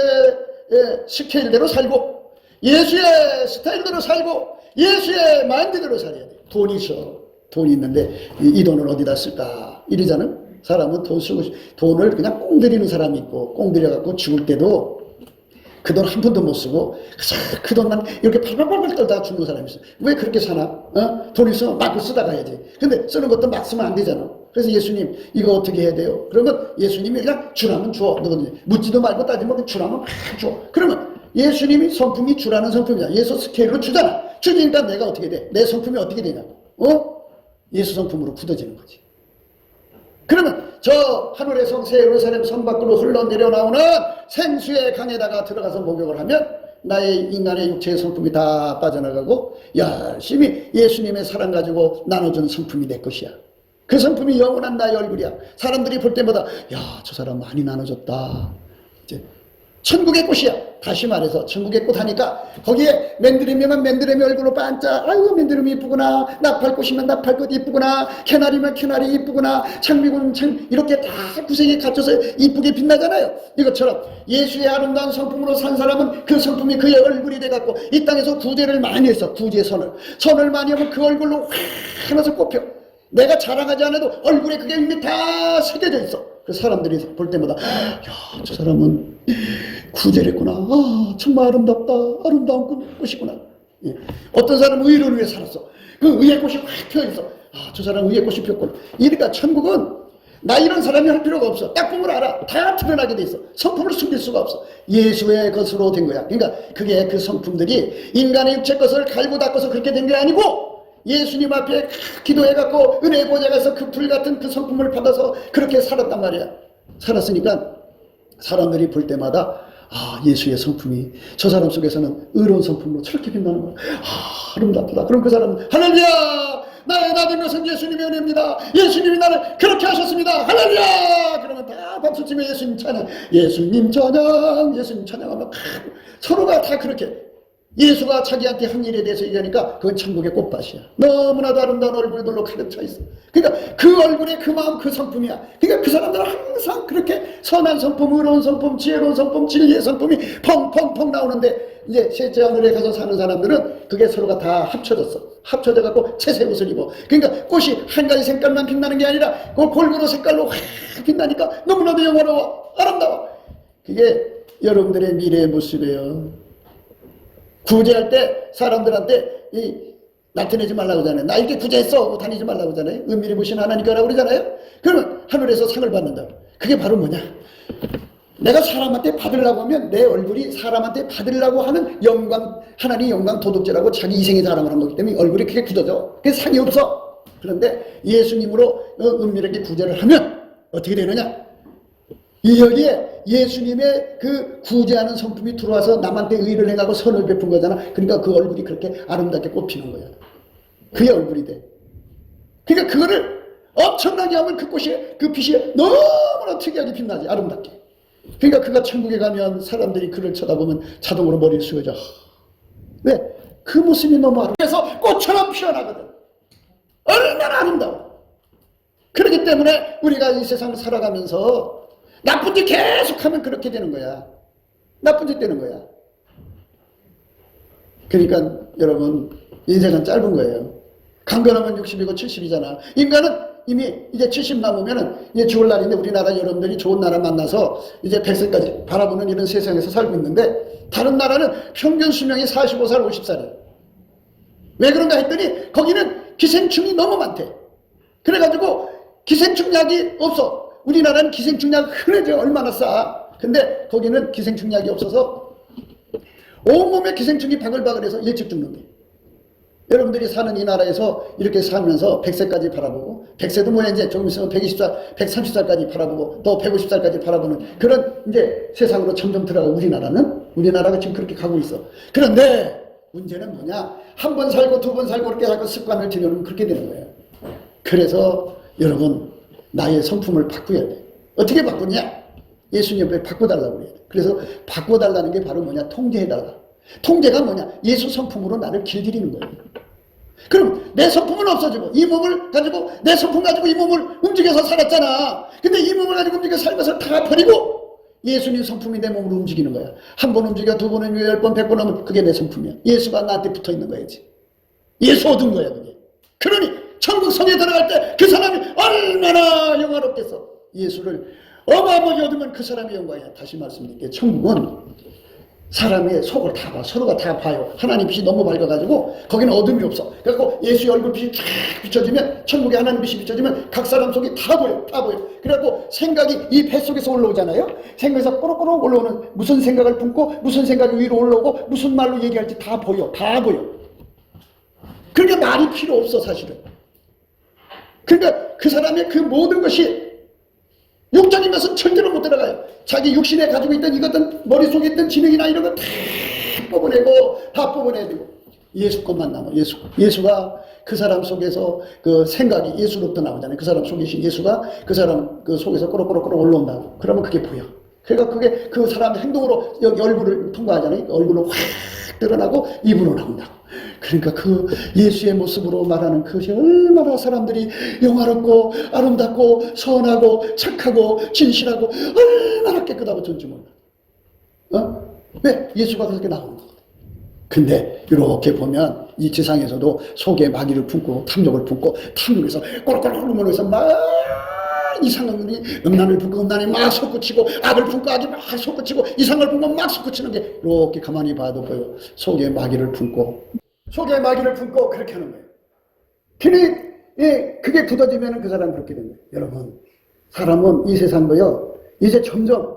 스케일대로 살고 예수의 스타일대로 살고 예수의 마인드대로 살아야 돼. 돈이 있어. 돈이 있는데 이 돈을 어디다 쓸까 이러잖아. 사람은 돈 쓰고 돈을 그냥 꽁 들이는 사람이 있고 꽁 들여갖고 죽을 때도 그 돈 한 푼도 못 쓰고 그 돈만 이렇게 팔팔팔팔 떨다가 죽는 사람이 있어. 왜 그렇게 사나? 돈 있으면 마구 쓰다 가야지. 근데 쓰는 것도 막 쓰면 안 되잖아. 그래서 예수님 이거 어떻게 해야 돼요? 그러면 예수님이 그냥 주라면 줘. 너는 묻지도 말고 따지면 그냥 주라면 막 줘. 그러면 예수님이 성품이 주라는 성품이야. 예수 스케일로 주잖아. 주니까 내가 어떻게 돼? 내 성품이 어떻게 되냐고. 예수 성품으로 굳어지는 거지. 그러면 저 하늘의 성 새 예루살렘 성 밖으로 흘러내려 나오는 생수의 강에다가 들어가서 목욕을 하면 나의 인간의 육체의 성품이 다 빠져나가고 열심히 예수님의 사랑 가지고 나눠준 성품이 내 것이야. 그 성품이 영원한 나의 얼굴이야. 사람들이 볼 때마다 야, 저 사람 많이 나눠줬다. 이제 천국의 꽃이야. 다시 말해서 천국의 꽃 하니까 거기에 맨드레미면 맨드레미 얼굴로 반짝 아이고 맨드레미 이쁘구나. 나팔꽃이면 나팔꽃 이쁘구나. 캐나리면 캐나리 이쁘구나. 창미군 창 이렇게 다 구색에 갖춰서 이쁘게 빛나잖아요. 이것처럼 예수의 아름다운 성품으로 산 사람은 그 성품이 그의 얼굴이 돼갖고 이 땅에서 구제를 많이 했어. 구제 선을 많이 하면 그 얼굴로 확 하나서 꼽혀. 내가 자랑하지 않아도 얼굴에 그게 이미 다 새겨져 있어. 그 사람들이 볼 때마다 야, 저 사람은 구제를 했구나. 아, 정말 아름답다. 아름다운 꽃이구나. 예. 어떤 사람은 의를 위해 살았어. 그 의의 꽃이 확 피어있어. 아, 저 사람은 의의 꽃이 피었구나. 이러니까 천국은 나 이런 사람이 할 필요가 없어. 딱 보면 알아. 다 드러나게 돼 있어. 성품을 숨길 수가 없어. 예수의 것으로 된 거야. 그러니까 그게 그 성품들이 인간의 육체 것을 갈고 닦아서 그렇게 된 게 아니고 예수님 앞에 기도해갖고 은혜의 보좌에서 그 불같은 그 성품을 받아서 그렇게 살았단 말이야. 살았으니까 사람들이 볼 때마다 아, 예수의 성품이 저 사람 속에서는 의로운 성품으로 저렇게 빛나는 거야. 아, 아름답다. 그럼 그 사람은 할렐루야! 나의 나된 것은 예수님의 은혜입니다. 예수님이 나를 그렇게 하셨습니다. 할렐루야! 그러면 다 박수치며 예수님 찬양, 예수님 찬양, 예수님 찬양하면 서로가 다 그렇게 예수가 자기한테 한 일에 대해서 얘기하니까 그건 천국의 꽃밭이야. 너무나도 아름다운 얼굴들로 가득 차 있어. 그러니까 그 얼굴에 그 마음 그 성품이야. 그러니까 그 사람들은 항상 그렇게 선한 성품, 의로운 성품, 지혜로운 성품, 진리의 성품이 펑펑펑 나오는데 이제 셋째 하늘에 가서 사는 사람들은 그게 서로가 다 합쳐졌어. 합쳐져 갖고 채색 옷을 입어. 그러니까 꽃이 한 가지 색깔만 빛나는 게 아니라 그 골고루 색깔로 확 빛나니까 너무나도 영화로워, 아름다워. 그게 여러분들의 미래의 모습이에요. 구제할 때 사람들한테 나타내지 말라고 하잖아요. 나 이렇게 구제했어 다니지 말라고 하잖아요. 은밀히 보신 하나님께라고 그러잖아요. 그러면 하늘에서 상을 받는다. 그게 바로 뭐냐, 내가 사람한테 받으려고 하면 내 얼굴이 사람한테 받으려고 하는 영광, 하나님 영광 도덕제라고 자기 이생의 자랑을 한 거기 때문에 얼굴이 크게 굳어져. 그래서 상이 없어. 그런데 예수님으로 은밀하게 구제를 하면 어떻게 되느냐, 이 여기에 예수님의 그 구제하는 성품이 들어와서 남한테 의를 행하고 선을 베푼 거잖아. 그러니까 그 얼굴이 그렇게 아름답게 꽃피는 거야. 그의 얼굴이 돼. 그러니까 그거를 엄청나게 하면 그 꽃이, 그 빛이 너무나 특이하게 빛나지, 아름답게. 그러니까 그가 천국에 가면 사람들이 그를 쳐다보면 자동으로 머리를 숙여져. 왜? 그 모습이 너무 아름다워. 그래서 꽃처럼 피어나거든. 얼마나 아름다워. 그렇기 때문에 우리가 이 세상을 살아가면서 나쁜 짓 계속하면 그렇게 되는 거야. 나쁜 짓 되는 거야. 그러니까 여러분, 인생은 짧은 거예요. 강건하면 60이고 70이잖아. 인간은 이미 이제 70 남으면은 이제 죽을 날인데, 우리나라 여러분들이 좋은 나라 만나서 이제 100세까지 바라보는 이런 세상에서 살고 있는데, 다른 나라는 평균 수명이 45살, 50살이에요. 왜 그런가 했더니 거기는 기생충이 너무 많대. 그래가지고 기생충 약이 없어. 우리나라는 기생충 약 흔해져. 얼마나 싸. 근데 거기는 기생충 약이 없어서 온몸에 기생충이 바글바글해서 일찍 죽는데, 여러분들이 사는 이 나라에서 이렇게 살면서 100세까지 바라보고, 100세도 뭐야, 이제 조금 있으면 120살, 130살까지 바라보고, 또 150살까지 바라보는 그런 이제 세상으로 점점 들어가고, 우리나라가 지금 그렇게 가고 있어. 그런데 문제는 뭐냐, 한 번 살고 두 번 살고 그렇게 하고 습관을 들여놓으면 그렇게 되는 거예요. 그래서 여러분, 나의 성품을 바꾸어야 돼. 어떻게 바꾸냐? 예수님 옆에 바꿔달라고 그래요. 그래서 바꿔달라는 게 바로 뭐냐? 통제해달라. 통제가 뭐냐? 예수 성품으로 나를 길들이는 거예요. 그럼 내 성품은 없어지고 이 몸을 가지고 내 성품 가지고 이 몸을 움직여서 살았잖아. 근데 이 몸을 가지고 움직여 살 것을 다 버리고 예수님 성품이 내 몸으로 움직이는 거야. 한 번 움직여, 두 번 움직여, 10번, 100번 하면 그게 내 성품이야. 예수가 나한테 붙어 있는 거야지. 예수 얻은 거야 그게. 그러니 천국 성에 들어갈 때 그 사람이 얼마나 영화롭겠어. 예수를 어마어마하게 얻으면 그 사람이 영광이야. 다시 말씀드릴게요. 천국은 사람의 속을 다 봐. 서로가 다 봐요. 하나님 빛이 너무 밝아가지고 거기는 어둠이 없어. 그래갖고 예수의 얼굴 빛이 쫙 비춰지면, 천국에 하나님 빛이 비춰지면 각 사람 속이 다 보여. 다 보여. 그래갖고 생각이 이 뱃속에서 올라오잖아요. 생각에서 꼬록꼬록 올라오는, 무슨 생각을 품고 무슨 생각이 위로 올라오고 무슨 말로 얘기할지 다 보여. 다 보여. 그러니까 말이 필요 없어 사실은. 그러니까 그 사람의 그 모든 것이 육적인 것은 절대로 못 들어가요. 자기 육신에 가지고 있던 이것든 머릿속에 있던 지능이나 이런 거 다 뽑아내고 다 뽑아내야 되고 예수 것만 남아. 예수가 그 사람 속에서 그 생각이 예수로부터 나오잖아요. 그 사람 속에 계신 예수가 그 사람 그 속에서 꼬록꼬록 올라온다고. 그러면 그게 보여. 그러니까 그게 그 사람 행동으로 여기 얼굴을 통과하잖아요. 얼굴로 확 드러나고 입으로 나온다고. 그러니까 그 예수의 모습으로 말하는 그것이 얼마나 사람들이 영화롭고 아름답고 선하고 착하고 진실하고 얼마나 깨끗하고 좋은지 몰라. 왜? 예수가 그렇게 나오는 거거든. 근데 이렇게 보면 이 세상에서도 속에 마귀를 품고 탐욕을 품고 탐욕에서 꼬락꼬락 물어서 막 이상한 놈이 음란을 품고 음란에 막 솟구치고 악을 품고 악이 막 솟구치고 이상을 품고 막 솟구치는 게 이렇게 가만히 봐도 보여. 속에 마귀를 품고 그렇게 하는 거예요. 그게 굳어지면 그 사람은 그렇게 됩니다. 여러분, 사람은 이 세상도요, 이제 점점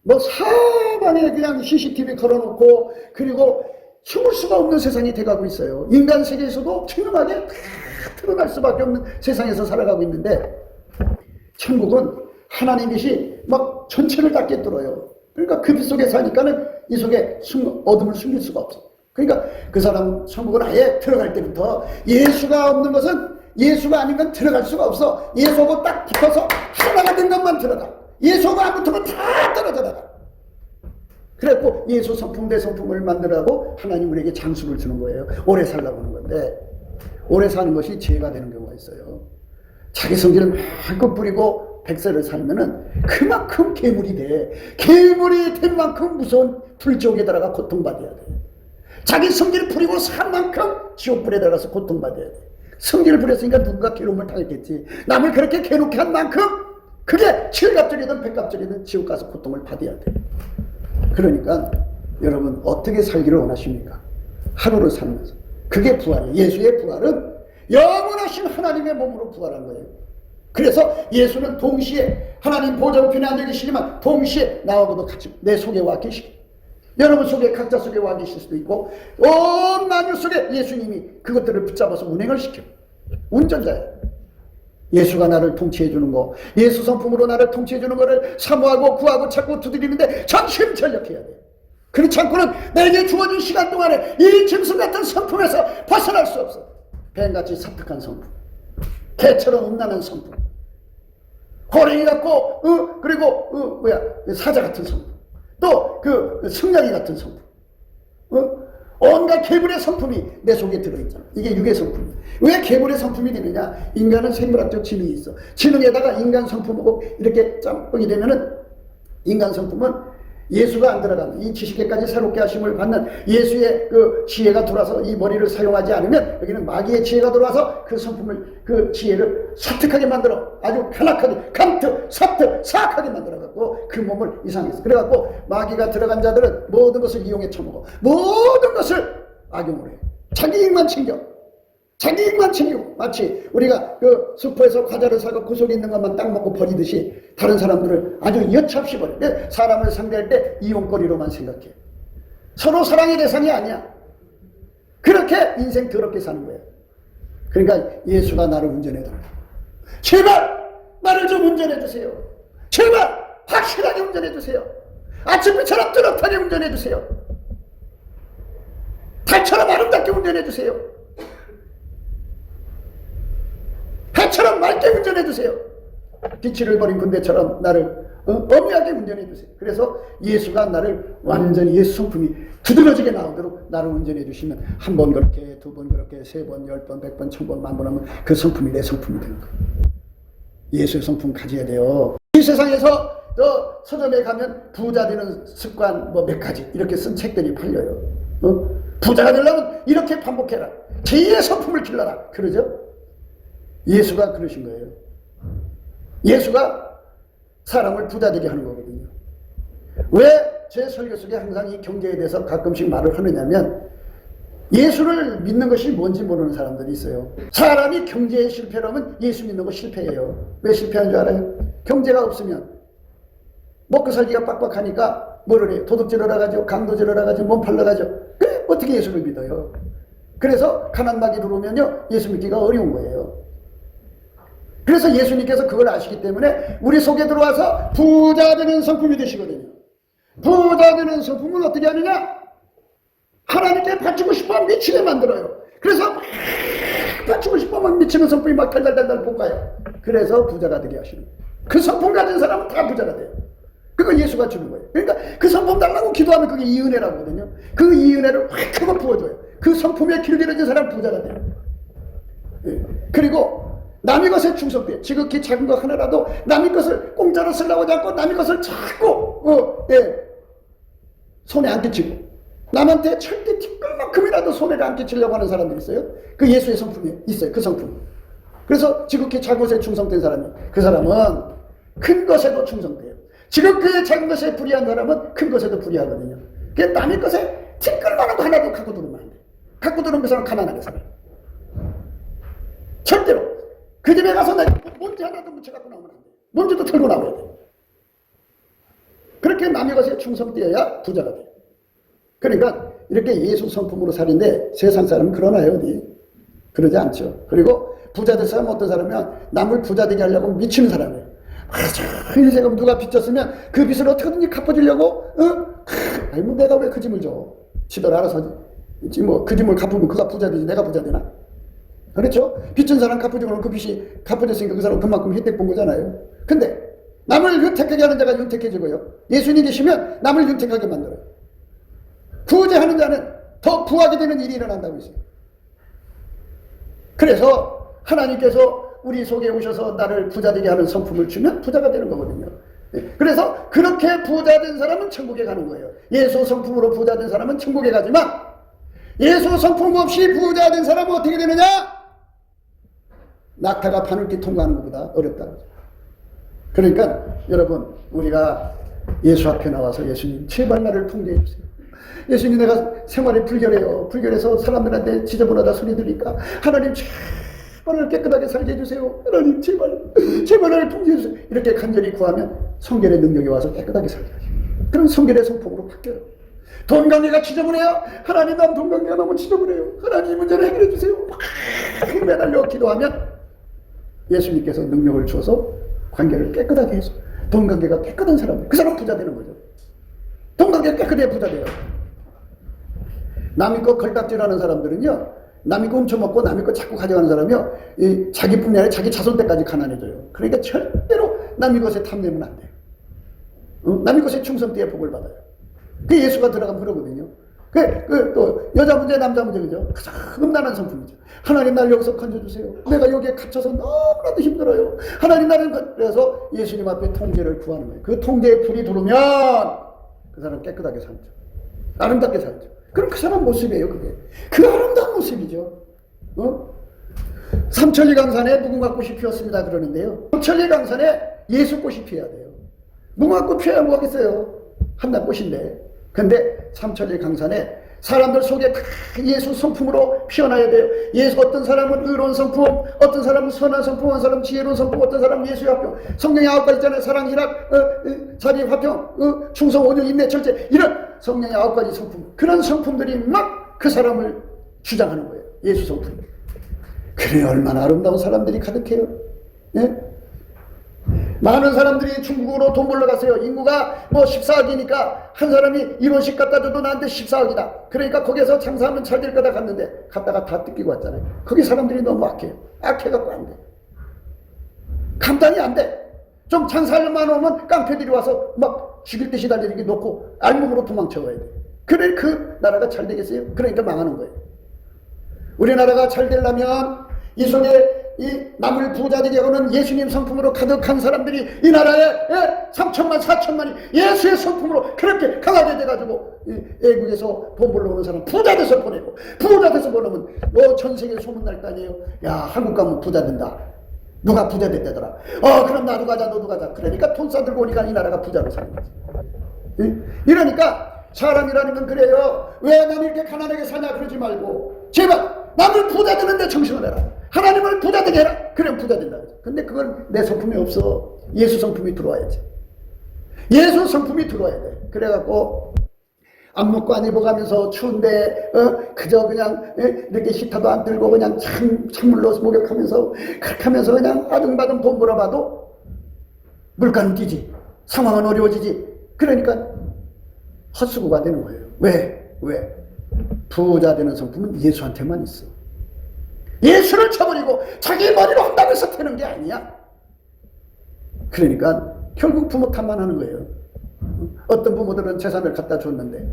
뭐 사방에 그냥 CCTV 걸어놓고 그리고 숨을 수가 없는 세상이 돼가고 있어요. 인간 세계에서도 투명하게 다 드러날 수밖에 없는 세상에서 살아가고 있는데 천국은 하나님 빛이 막 전체를 다 꿰뚫어요. 그러니까 그 빛 속에 사니까는 이 속에 어둠을 숨길 수가 없어. 그러니까 그 사람 천국은 아예 들어갈 때부터 예수가 없는 것은 예수가 아닌 건 들어갈 수가 없어. 예수하고 딱 붙어서 하나가 된 것만 들어가. 예수하고 안 붙으면 다 떨어져 나가. 그래갖고 예수 성품 대 성품을 만들라고 하나님 우리에게 장수를 주는 거예요. 오래 살라고 하는 건데 오래 사는 것이 죄가 되는 경우가 있어요. 자기 성질을 마음껏 뿌리고 백세를 살면은 그만큼 괴물이 돼. 괴물이 된 만큼 무서운 불지옥에 들어가 고통받아야 돼. 자기 성질을 부리고 산 만큼 지옥불에 들어가서 고통받아야 돼. 성질을 부렸으니까 누군가 괴로움을 당했겠지. 남을 그렇게 괴롭게 한 만큼 그게 7갑절이든 100갑절이든 지옥 가서 고통을 받아야 돼. 그러니까 여러분 어떻게 살기를 원하십니까? 하루를 살면서. 그게 부활이에요. 예수의 부활은 영원하신 하나님의 몸으로 부활한 거예요. 그래서 예수는 동시에 하나님 보좌 우편에 앉아 계시지만 동시에 나하고도 같이 내 속에 와 계시고 여러분 속에 각자 속에 와 계실 수도 있고 온 만유 속에 예수님이 그것들을 붙잡아서 운행을 시켜. 운전자예요. 예수가 나를 통치해 주는 거, 예수 성품으로 나를 통치해 주는 거를 사모하고 구하고 찾고 두드리는데 전심전력해야 돼. 그렇지 않고는 내게 주어진 시간 동안에 이 짐승 같은 성품에서 벗어날 수 없어. 뱀같이 사특한 성품, 개처럼 음란한 성품, 호랭이 같고 그리고 사자 같은 성품, 또 그 승냥이 같은 성품, 온갖 괴물의 성품이 내 속에 들어있잖아. 이게 육의 성품이야. 왜 괴물의 성품이 되느냐? 인간은 생물학적 지능이 있어. 지능에다가 인간 성품하고 이렇게 짬뽕이 되면은 인간 성품은 예수가 안 들어가는 이 지식에까지 새롭게 하심을 받는 예수의 그 지혜가 들어와서 이 머리를 사용하지 않으면 여기는 마귀의 지혜가 들어와서 그 성품을 그 지혜를 사특하게 만들어 아주 간악하게 감특 사특 사악하게 만들어갖고 그 몸을 이상했어. 그래갖고 마귀가 들어간 자들은 모든 것을 이용해 처먹어. 모든 것을 악용을 해. 자기 이익만 챙겨. 자기 이익만 챙기고 마치 우리가 그 슈퍼에서 과자를 사고 그 속에 있는 것만 딱 먹고 버리듯이 다른 사람들을 아주 여차없이 버려. 사람을 상대할 때 이용거리로만 생각해. 서로 사랑의 대상이 아니야. 그렇게 인생 더럽게 사는 거야. 그러니까 예수가 나를 운전해달라. 제발 나를 좀 운전해주세요. 제발 확실하게 운전해주세요. 아침비처럼 뚜렷하게 운전해주세요. 달처럼 아름답게 운전해주세요. 해처럼 맑게 운전해주세요. 뒤치를 버린 군대처럼 나를 엄하게 운전해 주세요. 그래서 예수가 나를 완전히 예수 성품이 두드러지게 나오도록 나를 운전해 주시면 한 번 그렇게, 두 번 그렇게, 세 번, 10번, 100번, 1000번, 만번 하면 그 성품이 내 성품이 되는 거예요. 예수의 성품 가져야 돼요. 이 세상에서 서점에 가면 부자 되는 습관 뭐 몇 가지 이렇게 쓴 책들이 팔려요. 부자가 되려면 이렇게 반복해라. 제2의 성품을 길러라. 그러죠? 예수가 그러신 거예요. 예수가 사람을 부자 되게 하는 거거든요. 왜 제 설교 속에 항상 이 경제에 대해서 가끔씩 말을 하느냐면 예수를 믿는 것이 뭔지 모르는 사람들이 있어요. 사람이 경제에 실패하면 예수 믿는 거 실패해요. 왜 실패한 줄 알아요? 경제가 없으면 먹고 살기가 빡빡하니까 뭐를 해요? 도둑질을 하가지고 강도질을 하가지고 몸 팔러가지고 그래 어떻게 예수를 믿어요? 그래서 가난막이 들어오면요 예수 믿기가 어려운 거예요. 그래서 예수님께서 그걸 아시기 때문에 우리 속에 들어와서 부자 되는 성품이 되시거든요. 부자 되는 성품은 어떻게 하느냐? 하나님께 바치고 싶어 미치게 만들어요. 그래서 막 바치고 싶어 막 미치는 성품이 막 달달달달 볶아요. 그래서 부자가 되게 하시는 거예요. 그 성품 가진 사람은 다 부자가 돼요. 그거 예수가 주는 거예요. 그러니까 그 성품 달라고 기도하면 그게 이 은혜라고 하거든요. 그 이 은혜를 확 크고 부어줘요. 그 성품에 길들여진 사람 부자가 돼요. 예. 그리고 남의 것에 충성돼요. 지극히 작은 거 하나라도 남의 것을 공짜로 쓰려고 하지 않고 남의 것을 자꾸 손에 안 끼치고 남한테 절대 티끌만큼이라도 손해를 안 끼치려고 하는 사람들이 있어요. 그 예수의 성품이 있어요. 그 성품. 그래서 지극히 작은 것에 충성된 사람이 그 사람은 큰 것에도 충성돼요. 지극히 작은 것에 불의한 사람은 큰 것에도 불의하거든요. 그게 남의 것에 티끌만한 거 하나도 갖고 들으면 안 돼요. 갖고 들으면 그 사람은 가난하게 살아요. 절대로. 그 집에 가서 내가 먼지 하나도 묻혀 갖고 나오면 안 돼요. 먼지도 털고 나와야 돼요. 그렇게 남의 것에 충성되어야 부자가 돼요. 그러니까 이렇게 예수 성품으로 사는데 세상 사람은 그러나요? 어디? 그러지 않죠. 그리고 부자 될 사람은 어떤 사람이면 남을 부자 되게 하려고 미치는 사람이에요. 인생을 누가 빚졌으면 그 빚을 어떻게든지 갚아주려고 아니 뭐 내가 왜 그 짐을 줘? 지들 알아서 뭐 그 짐을 갚으면 그가 부자 되지 내가 부자 되나? 그렇죠? 빚진 사람 갚아주고 그러면 그 빚이 갚아졌으니까 그 사람 그만큼 혜택 본 거잖아요. 근데 남을 윤택하게 하는 자가 윤택해지고요. 예수님 계시면 남을 윤택하게 만들어요. 구제하는 자는 더 부하게 되는 일이 일어난다고 했어요. 그래서 하나님께서 우리 속에 오셔서 나를 부자 되게 하는 성품을 주면 부자가 되는 거거든요. 그래서 그렇게 부자 된 사람은 천국에 가는 거예요. 예수 성품으로 부자 된 사람은 천국에 가지만 예수 성품 없이 부자 된 사람은 어떻게 되느냐? 낙타가 바늘길 통과하는 것보다 어렵다. 그러니까 여러분 우리가 예수 앞에 나와서 예수님 제발 나를 통제해 주세요. 예수님 내가 생활이 불결해요. 불결해서 사람들한테 지저분하다 소리 들으니까 하나님 제발 깨끗하게 살게 해주세요. 하나님 제발 나를 통제해 주세요. 이렇게 간절히 구하면 성결의 능력이 와서 깨끗하게 살게 하죠. 그럼 성결의 성품으로 바뀌어요. 돈 관계가 지저분해요. 하나님 난 돈 관계가 너무 지저분해요. 하나님 이 문제를 해결해 주세요. 막 매달려 기도하면 예수님께서 능력을 주어서 관계를 깨끗하게 해서 돈 관계가 깨끗한 사람, 그 사람 부자 되는 거죠. 돈 관계가 깨끗해야 부자 돼요. 남의 거 걸딱질하는 사람들은요, 남의 거 훔쳐먹고 남의 거 자꾸 가져가는 사람이요, 자기뿐만 아니라 자기 자손 때까지 가난해져요. 그러니까 절대로 남의 것에 탐내면 안 돼요. 남의 것에 충성되어 복을 받아요. 그 예수가 들어가면 그러거든요. 또 여자 문제 남자 문제 그죠? 가장 음란한 성품이죠. 하나님 날 여기서 건져주세요. 내가 여기에 갇혀서 너무나도 힘들어요. 하나님 나를 그래서 예수님 앞에 통제를 구하는 거예요. 그 통제에 불이 들어오면 그 사람 깨끗하게 살죠. 아름답게 살죠. 그럼 그 사람 모습이에요. 그게 그 아름다운 모습이죠. 삼천리 강산에 무궁화 꽃이 피었습니다 그러는데요. 삼천리 강산에 예수 꽃이 피어야 돼요. 무궁화 꽃 피어야 뭐하겠어요. 한나꽃인데. 근데 삼천리 강산에 사람들 속에 예수 성품으로 피어나야 돼요. 예수 어떤 사람은 의로운 성품, 어떤 사람은 선한 성품, 어떤 사람은 지혜로운 성품, 어떤 사람은 예수의 화평. 성령의 9가지 있잖아요. 사랑, 희락, 자비, 화평, 충성, 온유, 인내, 절제. 이런 성령의 9가지 성품. 그런 성품들이 막 그 사람을 주장하는 거예요. 예수 성품. 그래 얼마나 아름다운 사람들이 가득해요. 예? 많은 사람들이 중국으로 돈 벌러 갔어요. 인구가 뭐 14억이니까 한 사람이 1원씩 갖다 줘도 나한테 14억이다. 그러니까 거기서 장사하면 잘 될 거다 갔는데 갔다가 다 뜯기고 왔잖아요. 거기 사람들이 너무 악해요. 악해갖고 안 돼. 감당이 안 돼. 좀 장사할만 오면 깡패들이 와서 막 죽일 듯이 달리게 놓고 알몸으로 도망쳐가야 돼. 그래 그 나라가 잘 되겠어요? 그러니까 망하는 거예요. 우리나라가 잘 되려면 이 속에 이 남을 부자 되게 하는 예수님 성품으로 가득한 사람들이 이 나라에 3천만 4천만이 예수의 성품으로 그렇게 강하게 돼가지고 외국에서 돈 벌러 오는 사람 부자 돼서 보내고, 부자 돼서 보내면 전 세계에 소문날 거 아니에요. 야, 한국 가면 부자 된다. 누가 부자 됐다더라. 그럼 나도 가자, 너도 가자. 그러니까 돈 싸들고 오니까 이 나라가 부자로 사는 거지. 이러니까 사람이라는 건 그래요. 왜 나는 이렇게 가난하게 사냐 그러지 말고 제발 남을 부자 되는데 정신을 내라. 하나님을 부자 되게 해라. 그럼 부자 된다. 근데 그건 내 성품이 없어. 예수 성품이 들어와야지. 예수 성품이 들어와야 돼. 그래갖고 안 먹고 안 입어가면서 추운데 그저 그냥 이렇게 히터도 안 들고 그냥 찬물로 목욕하면서 그렇게 하면서 그냥 아등바등 돈 벌어봐도 물가는 뛰지. 상황은 어려워지지. 그러니까 헛수고가 되는 거예요. 왜? 부자 되는 성품은 예수한테만 있어. 예수를 쳐버리고 자기 머리로 한다고 해서 되는 게 아니야. 그러니까 결국 부모 탓만 하는 거예요. 어떤 부모들은 재산을 갖다 줬는데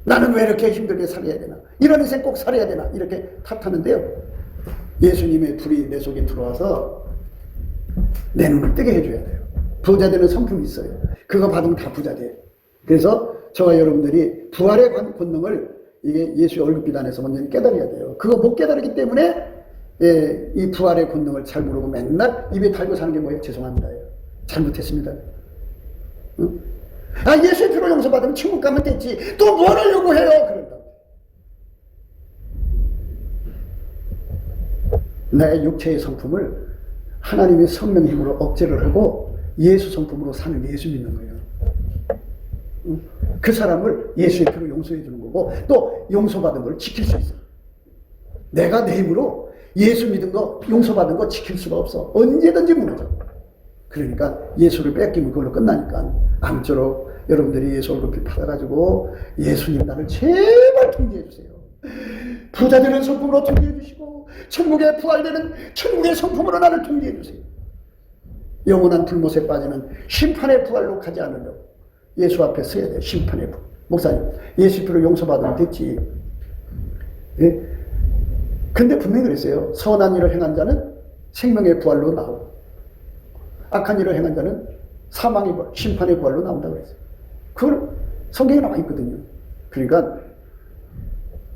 나는 왜 이렇게 힘들게 살아야 되나, 이런 인생 꼭 살아야 되나, 이렇게 탓하는데요. 예수님의 불이 내 속에 들어와서 내 눈을 뜨게 해줘야 돼요. 부자 되는 성품이 있어요. 그거 받으면 다 부자 돼. 그래서 저와 여러분들이 부활의 권능을 이게 예수의 얼굴빛 안에서 완전히 깨달아야 돼요. 그거 못 깨달았기 때문에 이 부활의 권능을 잘 모르고 맨날 입에 달고 사는 게 뭐예요? 죄송합니다. 잘못했습니다. 응? 예수의 피로 용서받으면 천국 가면 됐지. 또 뭘 하려고 해요? 그런다. 내 육체의 성품을 하나님의 성령 힘으로 억제를 하고 예수 성품으로 사는 예수 믿는 거예요. 응? 그 사람을 예수의 피로 용서해 주는 거고 또 용서받은 걸 지킬 수 있어. 내가 내 힘으로 예수 믿은 거 용서받은 거 지킬 수가 없어. 언제든지 무너져. 그러니까 예수를 뺏기면 그걸로 끝나니까 아무쪼록 여러분들이 예수 얼굴빛 받아가지고 예수님 나를 제발 통제해 주세요. 부자 되는 성품으로 통제해 주시고 천국에 부활되는 천국의 성품으로 나를 통제해 주세요. 영원한 불못에 빠지는 심판의 부활로 가지 않으려고 예수 앞에 서야 돼. 심판의 부활. 목사님 예수 피로 용서받으면 됐지. 예? 근데 분명히 그랬어요. 선한 일을 행한 자는 생명의 부활로 나오고 악한 일을 행한 자는 사망의 부활, 심판의 부활로 나온다고 그랬어요. 그걸 성경에 나와 있거든요. 그러니까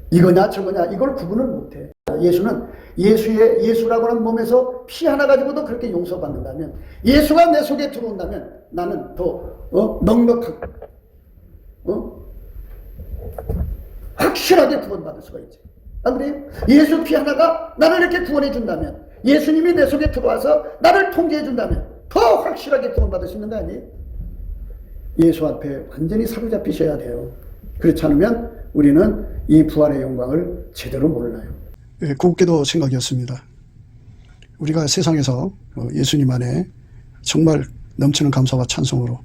이거냐 저거냐 이걸 구분을 못해. 예수는 예수라고 하는 몸에서 피 하나 가지고도 그렇게 용서받는다면, 예수가 내 속에 들어온다면 나는 더 넉넉하고 확실하게 구원받을 수가 있지. 안 그래요? 예수 피 하나가 나를 이렇게 구원해 준다면, 예수님이 내 속에 들어와서 나를 통제해 준다면 더 확실하게 구원받을 수 있는 거 아니에요? 예수 앞에 완전히 사로잡히셔야 돼요. 그렇지 않으면 우리는 이 부활의 영광을 제대로 몰라요. 네, 곱게도 생각이었습니다. 우리가 세상에서 예수님 안에 정말 넘치는 감사와 찬송으로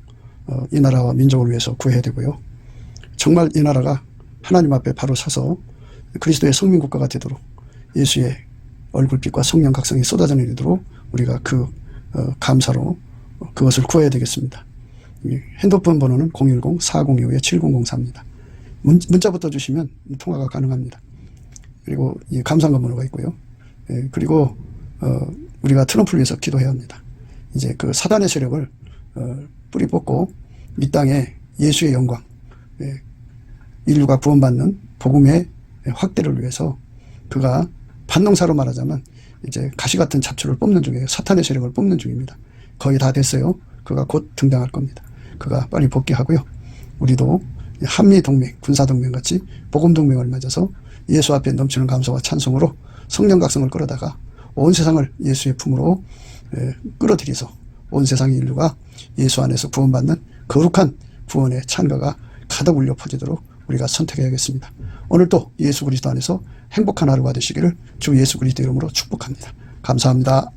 이 나라와 민족을 위해서 구해야 되고요. 정말 이 나라가 하나님 앞에 바로 서서 그리스도의 성민국가가 되도록 예수의 얼굴빛과 성령 각성이 쏟아져 내리도록 우리가 그 감사로 그것을 구해야 되겠습니다. 핸드폰 번호는 010-4025-7004입니다. 문자부터 주시면 통화가 가능합니다. 그리고 이 감사한 번호가 있고요. 그리고 우리가 트럼프를 위해서 기도해야 합니다. 이제 그 사단의 세력을 뿌리 뽑고 이 땅에 예수의 영광, 인류가 구원받는 복음의 확대를 위해서 그가 반농사로 말하자면 이제 가시 같은 잡초를 뽑는 중이에요. 사탄의 세력을 뽑는 중입니다. 거의 다 됐어요. 그가 곧 등장할 겁니다. 그가 빨리 복귀하고요. 우리도 한미동맹, 군사동맹 같이 복음동맹을 맺어서 예수 앞에 넘치는 감사와 찬송으로 성령 각성을 끌어다가 온 세상을 예수의 품으로 끌어들여서 온 세상의 인류가 예수 안에서 구원받는 거룩한 구원의 찬가가 가득 울려 퍼지도록 우리가 선택해야겠습니다. 오늘도 예수 그리스도 안에서 행복한 하루가 되시기를 주 예수 그리스도 이름으로 축복합니다. 감사합니다.